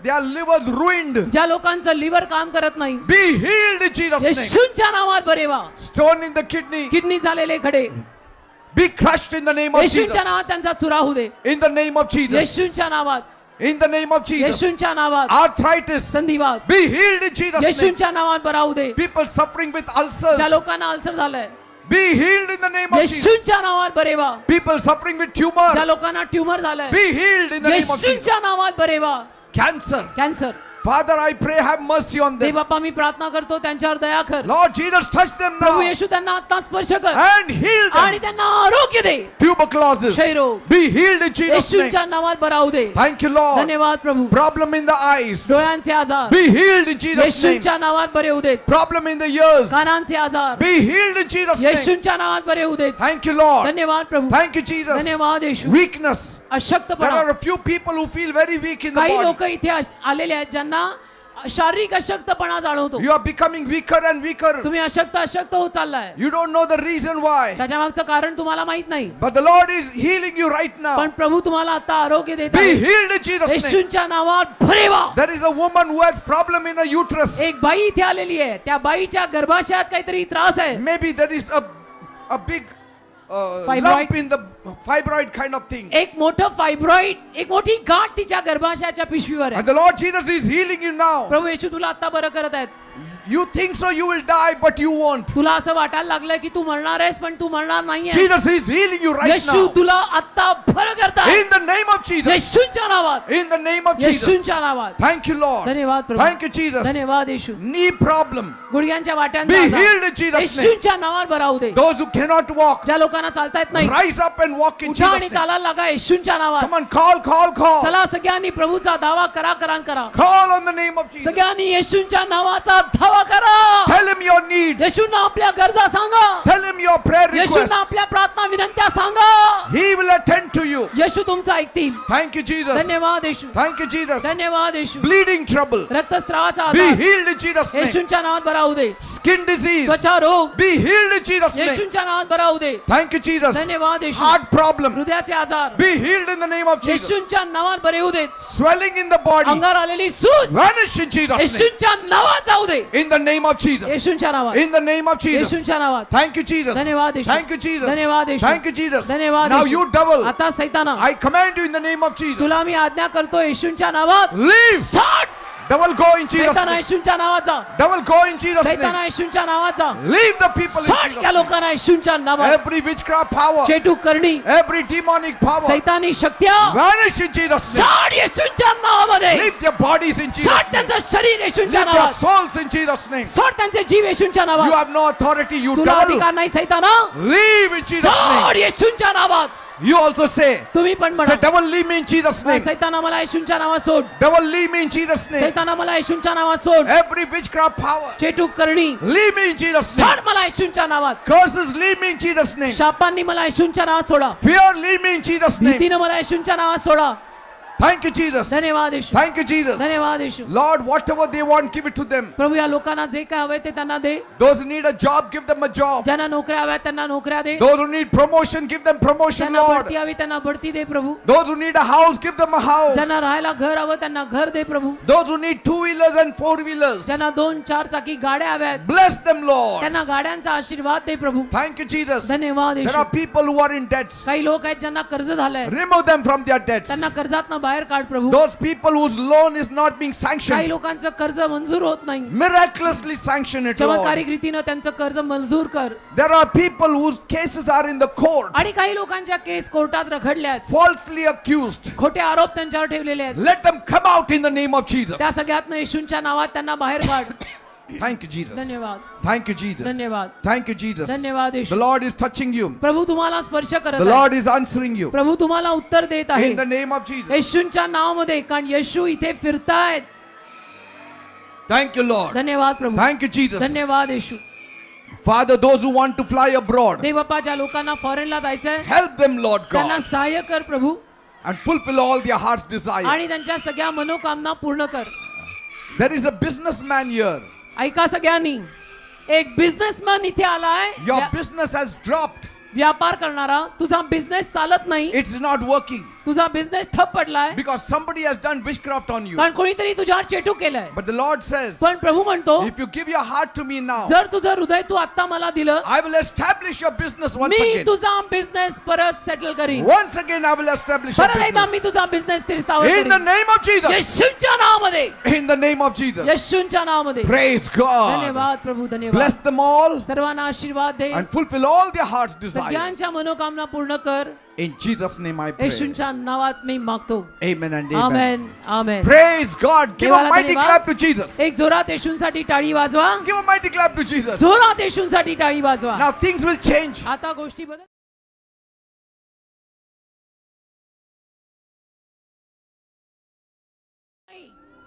their livers ruined, ज्या लोकांचं लिव्हर काम करत नाही be healed in Jesus' name. येशूंच्या नावात बरे व्हा Stone in the kidney, kidney झालेले खडे be crushed in the name of Jesus. येशूंच्या नावात त्यांचा चुरा होऊ दे In the name of Jesus. येशूंच्या नावात In the name of Jesus. येशूंच्या नावात Arthritis, संधिवात be healed in Jesus' name. येशूंच्या नावात बरा होऊ दे People suffering with ज्या ulcers, लोकांना अल्सर झालाय be healed in the name of Jesus. येशूंच्या नावात बरे व्हा People suffering with ज्या tumor, लोकांना ट्युमर झालाय be healed in the name of Jesus. येशूंच्या नावात बरे व्हा Cancer, cancer Father, I pray, have mercy on they them. बाप्पा मी प्रार्थना करतो त्यांच्यावर दया कर Lord Jesus, touch them प्रभू now येशू त्यांना आता स्पर्श कर and heal आणि them. त्यांना आरोग्य दे Tuberculosis, क्षयरोग be healed in Jesus' name. येशूंच्या नावात बरा होऊ दे Thank you, Lord. धन्यवाद प्रभू Problem in the eyes, डोळ्यांचे आजार be healed in Jesus' name. येशूंच्या नावात बरे होऊ देत Problem in the ears, कानांचे आजार be healed in Jesus' name. येशूंच्या नावात बरे होऊ देत Thank you, Lord. धन्यवाद प्रभू Thank you, Jesus. धन्यवाद येशू Weakness. There अशक्तपणा are a few people who feel very weak in the काही body. लोक इथे आलेले आहेत ज्यांना शारीरिक अशक्तपणा जाणवतो You are becoming weaker and weaker. तुम्ही अशक्त होत चाललाय You don't know the reason why. त्याच्या मागचं कारण तुम्हाला माहित नाही But the Lord is healing you right now. पण प्रभू तुम्हाला आता आरोग्य देत Be आहे healed in Jesus' name. येशूंच्या नावात भरे व्हा There is a woman who has problem in her uterus. एक बाई इथे आलेली आहे त्या बाईच्या गर्भाशयात काहीतरी त्रास आहे Maybe there is a big Fibroid. lump in the fibroid kind of thing. एक मोठं फायब्रॉइड एक मोठी गाठ तिच्या गर्भाशयाच्या पिशवीवर And आहे the Lord Jesus is healing you now. प्रभू येशू तुला आता बरं करत आहेत You think so you will die, but you won't. तुला असं वाटायला लागलंय की तू मरणार आहेस पण तू मरणार नाहीये Jesus is healing you right Yeshu now. तुला आता बरं करताय In the name of Jesus. येशूंच्या नावात In the name of Jesus. येशूंच्या नावात Thank you, Lord. धन्यवाद प्रभू Thank you, Jesus. धन्यवाद येशू Knee problem. गुडघ्यांच्या Be वाट्यांचा healed आजार. in Jesus' name. येशूंच्या नावात बरा होऊ दे Those who cannot walk, ज्या लोकांना चालता येत नाही rise up and walk in उठा आणि Jesus' name. चालायला लागा येशूंच्या नावात Come on, call. चला सगळ्यांनी प्रभूचा दावा करा Call on the name of Jesus. सगळ्यांनी येशूंच्या नावाचा धावा करा Tell him your needs. येशूंना आपल्या गरजा सांगा Tell him your prayer requests. येशूंना आपल्या प्रार्थना विनंत्या सांगा He will attend to you. येशू तुमचं ऐकतील Thank you, Jesus. धन्यवाद येशू Thank you, Jesus. धन्यवाद येशू Bleeding trouble. रक्तस्रावाचा Be आजार healed in Jesus' name. येशूंच्या नावात बरा होऊ दे Skin disease. त्वचा रोग Be healed in Jesus' name. येशूंच्या नावात बरा होऊ दे Thank you, Jesus. धन्यवाद येशू Heart problem. हृदयाचे आजार Be healed in the name of Jesus. येशूंच्या नावात बरे होऊ देत Swelling in the body. अंगावर आलेली सूज Vanish in Jesus' name. येशूंच्या नावात जाऊ दे In the name of Jesus. येशूंच्या नावात In the name of Jesus. येशूंच्या नावात Thank you, Jesus. धन्यवाद येशू Thank you, Jesus. धन्यवाद येशू Thank you, Jesus. धन्यवाद Now येशू. you devil, आता सैताना I command you in the name of Jesus. तुला मी आज्ञा करतो येशूंच्या नावात Leave. सोड Devil, go in Jesus' सैताना name. येशूंच्या नावाचा Devil, go in Jesus' सैताना name. येशूंच्या नावाचा Leave the people in सोड Jesus' या name. लोकांना येशूंच्या नावात Every witchcraft power, चेटू करणी every demonic power, सैतानी शक्त्या vanish in Jesus' name. सोड येशूंच्या नावामध्ये Leave their bodies in Jesus' सोड name. त्यांचं शरीर येशूंच्या Leave their नावात souls in Jesus' name. सोड त्यांचे जीव येशूंच्या You नावात have no authority, you तुला devil. अधिकार नाही सैताना Leave in Jesus' name. सोड येशूंच्या नावात You also say, तुम्ही पण say, म्हणा devil, leave me in Jesus' name. सैताना मला येशूंच्या नावात सोड Devil, leave me in Jesus' name. सैताना मला येशूंच्या नावात सोड Every witchcraft power, चेटू करणी leave me in Jesus' name. सोड मला येशूंच्या नावात Curses, leave me in Jesus' name. शापांनी मला येशूंच्या नावात सोडा Fear, leave me in Jesus' name. भीतीनं मला येशूंच्या नावात सोडा Thank you, Jesus. धन्यवाद येशू Thank you, Jesus. धन्यवाद येशू Lord, whatever they want, give it to them. प्रभू या लोकांना जे काय हवे ते त्यांना दे Those who need a job, give them a job. ज्यांना नोकऱ्या हव्या त्यांना नोकऱ्या दे Those who need promotion, give them promotion, ज्यांना Lord. बढती हवी त्यांना बढती दे प्रभू Those who need a house, give them a house. ज्यांना राहायला घर हवं त्यांना घर दे प्रभू Those who need two-wheelers and four-wheelers, ज्यांना 2-4 चाकी गाड्या हव्यात bless them, Lord. त्यांना गाड्यांचा आशीर्वाद दे प्रभू Thank you, Jesus. धन्यवाद There Yeshu are people who are in debts. काही लोक आहेत ज्यांना कर्ज झालंय Remove them from their debts. त्यांना कर्जातनं बाहेर काढ प्रभू Those people whose loan is not being काही sanctioned, लोकांचं कर्ज मंजूर होत नाही miraculously sanction it, Lord. चमत्कारिक रीतीनं त्यांचं कर्ज मंजूर कर There are people whose cases are in the court, आणि काही लोकांच्या केस कोर्टात रखडल्या आहेत falsely accused. खोटे आरोप त्यांच्यावर ठेवलेले आहेत Let them come out in the name of Jesus. त्या सगळ्यातनं येशूंच्या नावात त्यांना बाहेर काढ Thank you, Jesus. धन्यवाद Thank you, Jesus. धन्यवाद Thank you, Jesus. धन्यवाद The Yeshu Lord is touching you. प्रभू तुम्हाला स्पर्श करत The आहे Lord is answering you. प्रभू तुम्हाला उत्तर देत आहे In the name of Jesus. येशूंच्या नावामध्ये कारण येशू इथे फिरतायत Thank you, Lord. धन्यवाद प्रभू Thank you, Jesus. धन्यवाद येशू Father, those who want to fly abroad, देवबापा ज्या लोकांना फॉरेनला जायचंय help them, Lord त्यांना God, सहाय्य कर प्रभू and fulfill all their heart's desire. आणि त्यांच्या सगळ्या मनोकामना पूर्ण कर There is a businessman here. ऐका सगळ्यांनी एक बिझनेसमॅन इथे आलाय Your business has dropped. व्यापार करणारा तुझा बिझनेस चालत नाही It's not working तुझा बिझनेस ठप पडलाय because somebody has done witchcraft on you. कारण कोणीतरी तुझ्यावर चेटू केलंय But the Lord says, पण प्रभू म्हणतो if you give your heart to me now, जर तुझं हृदय तू आता मला दिलं I will establish your business once me again. तुझा बिझनेस परत सेटल करीन Once again, I will establish your परत एकदा मी business. तुझा बिझनेस स्थिरस्थावर In the करीन name of Jesus. येशूंच्या नावामध्ये In the name of Jesus. येशूंच्या नावामध्ये Praise God. धन्यवाद प्रभू Bless धन्यवाद them all सर्वांना आशीर्वाद दे and fulfill all their heart's desires. सगळ्यांच्या मनोकामना पूर्ण कर In Jesus' name I pray. येशूंच्या नावात मी मागतो Amen and amen. Amen amen Praise God. Give a देवाला mighty धन्यवाद. clap to Jesus. एक जोरात येशूंसाठी टाळी वाजवा Give a mighty clap to Jesus. जोरात येशूंसाठी टाळी वाजवा Now things will change. आता गोष्टी बदल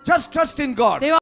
Just trust in God. देवा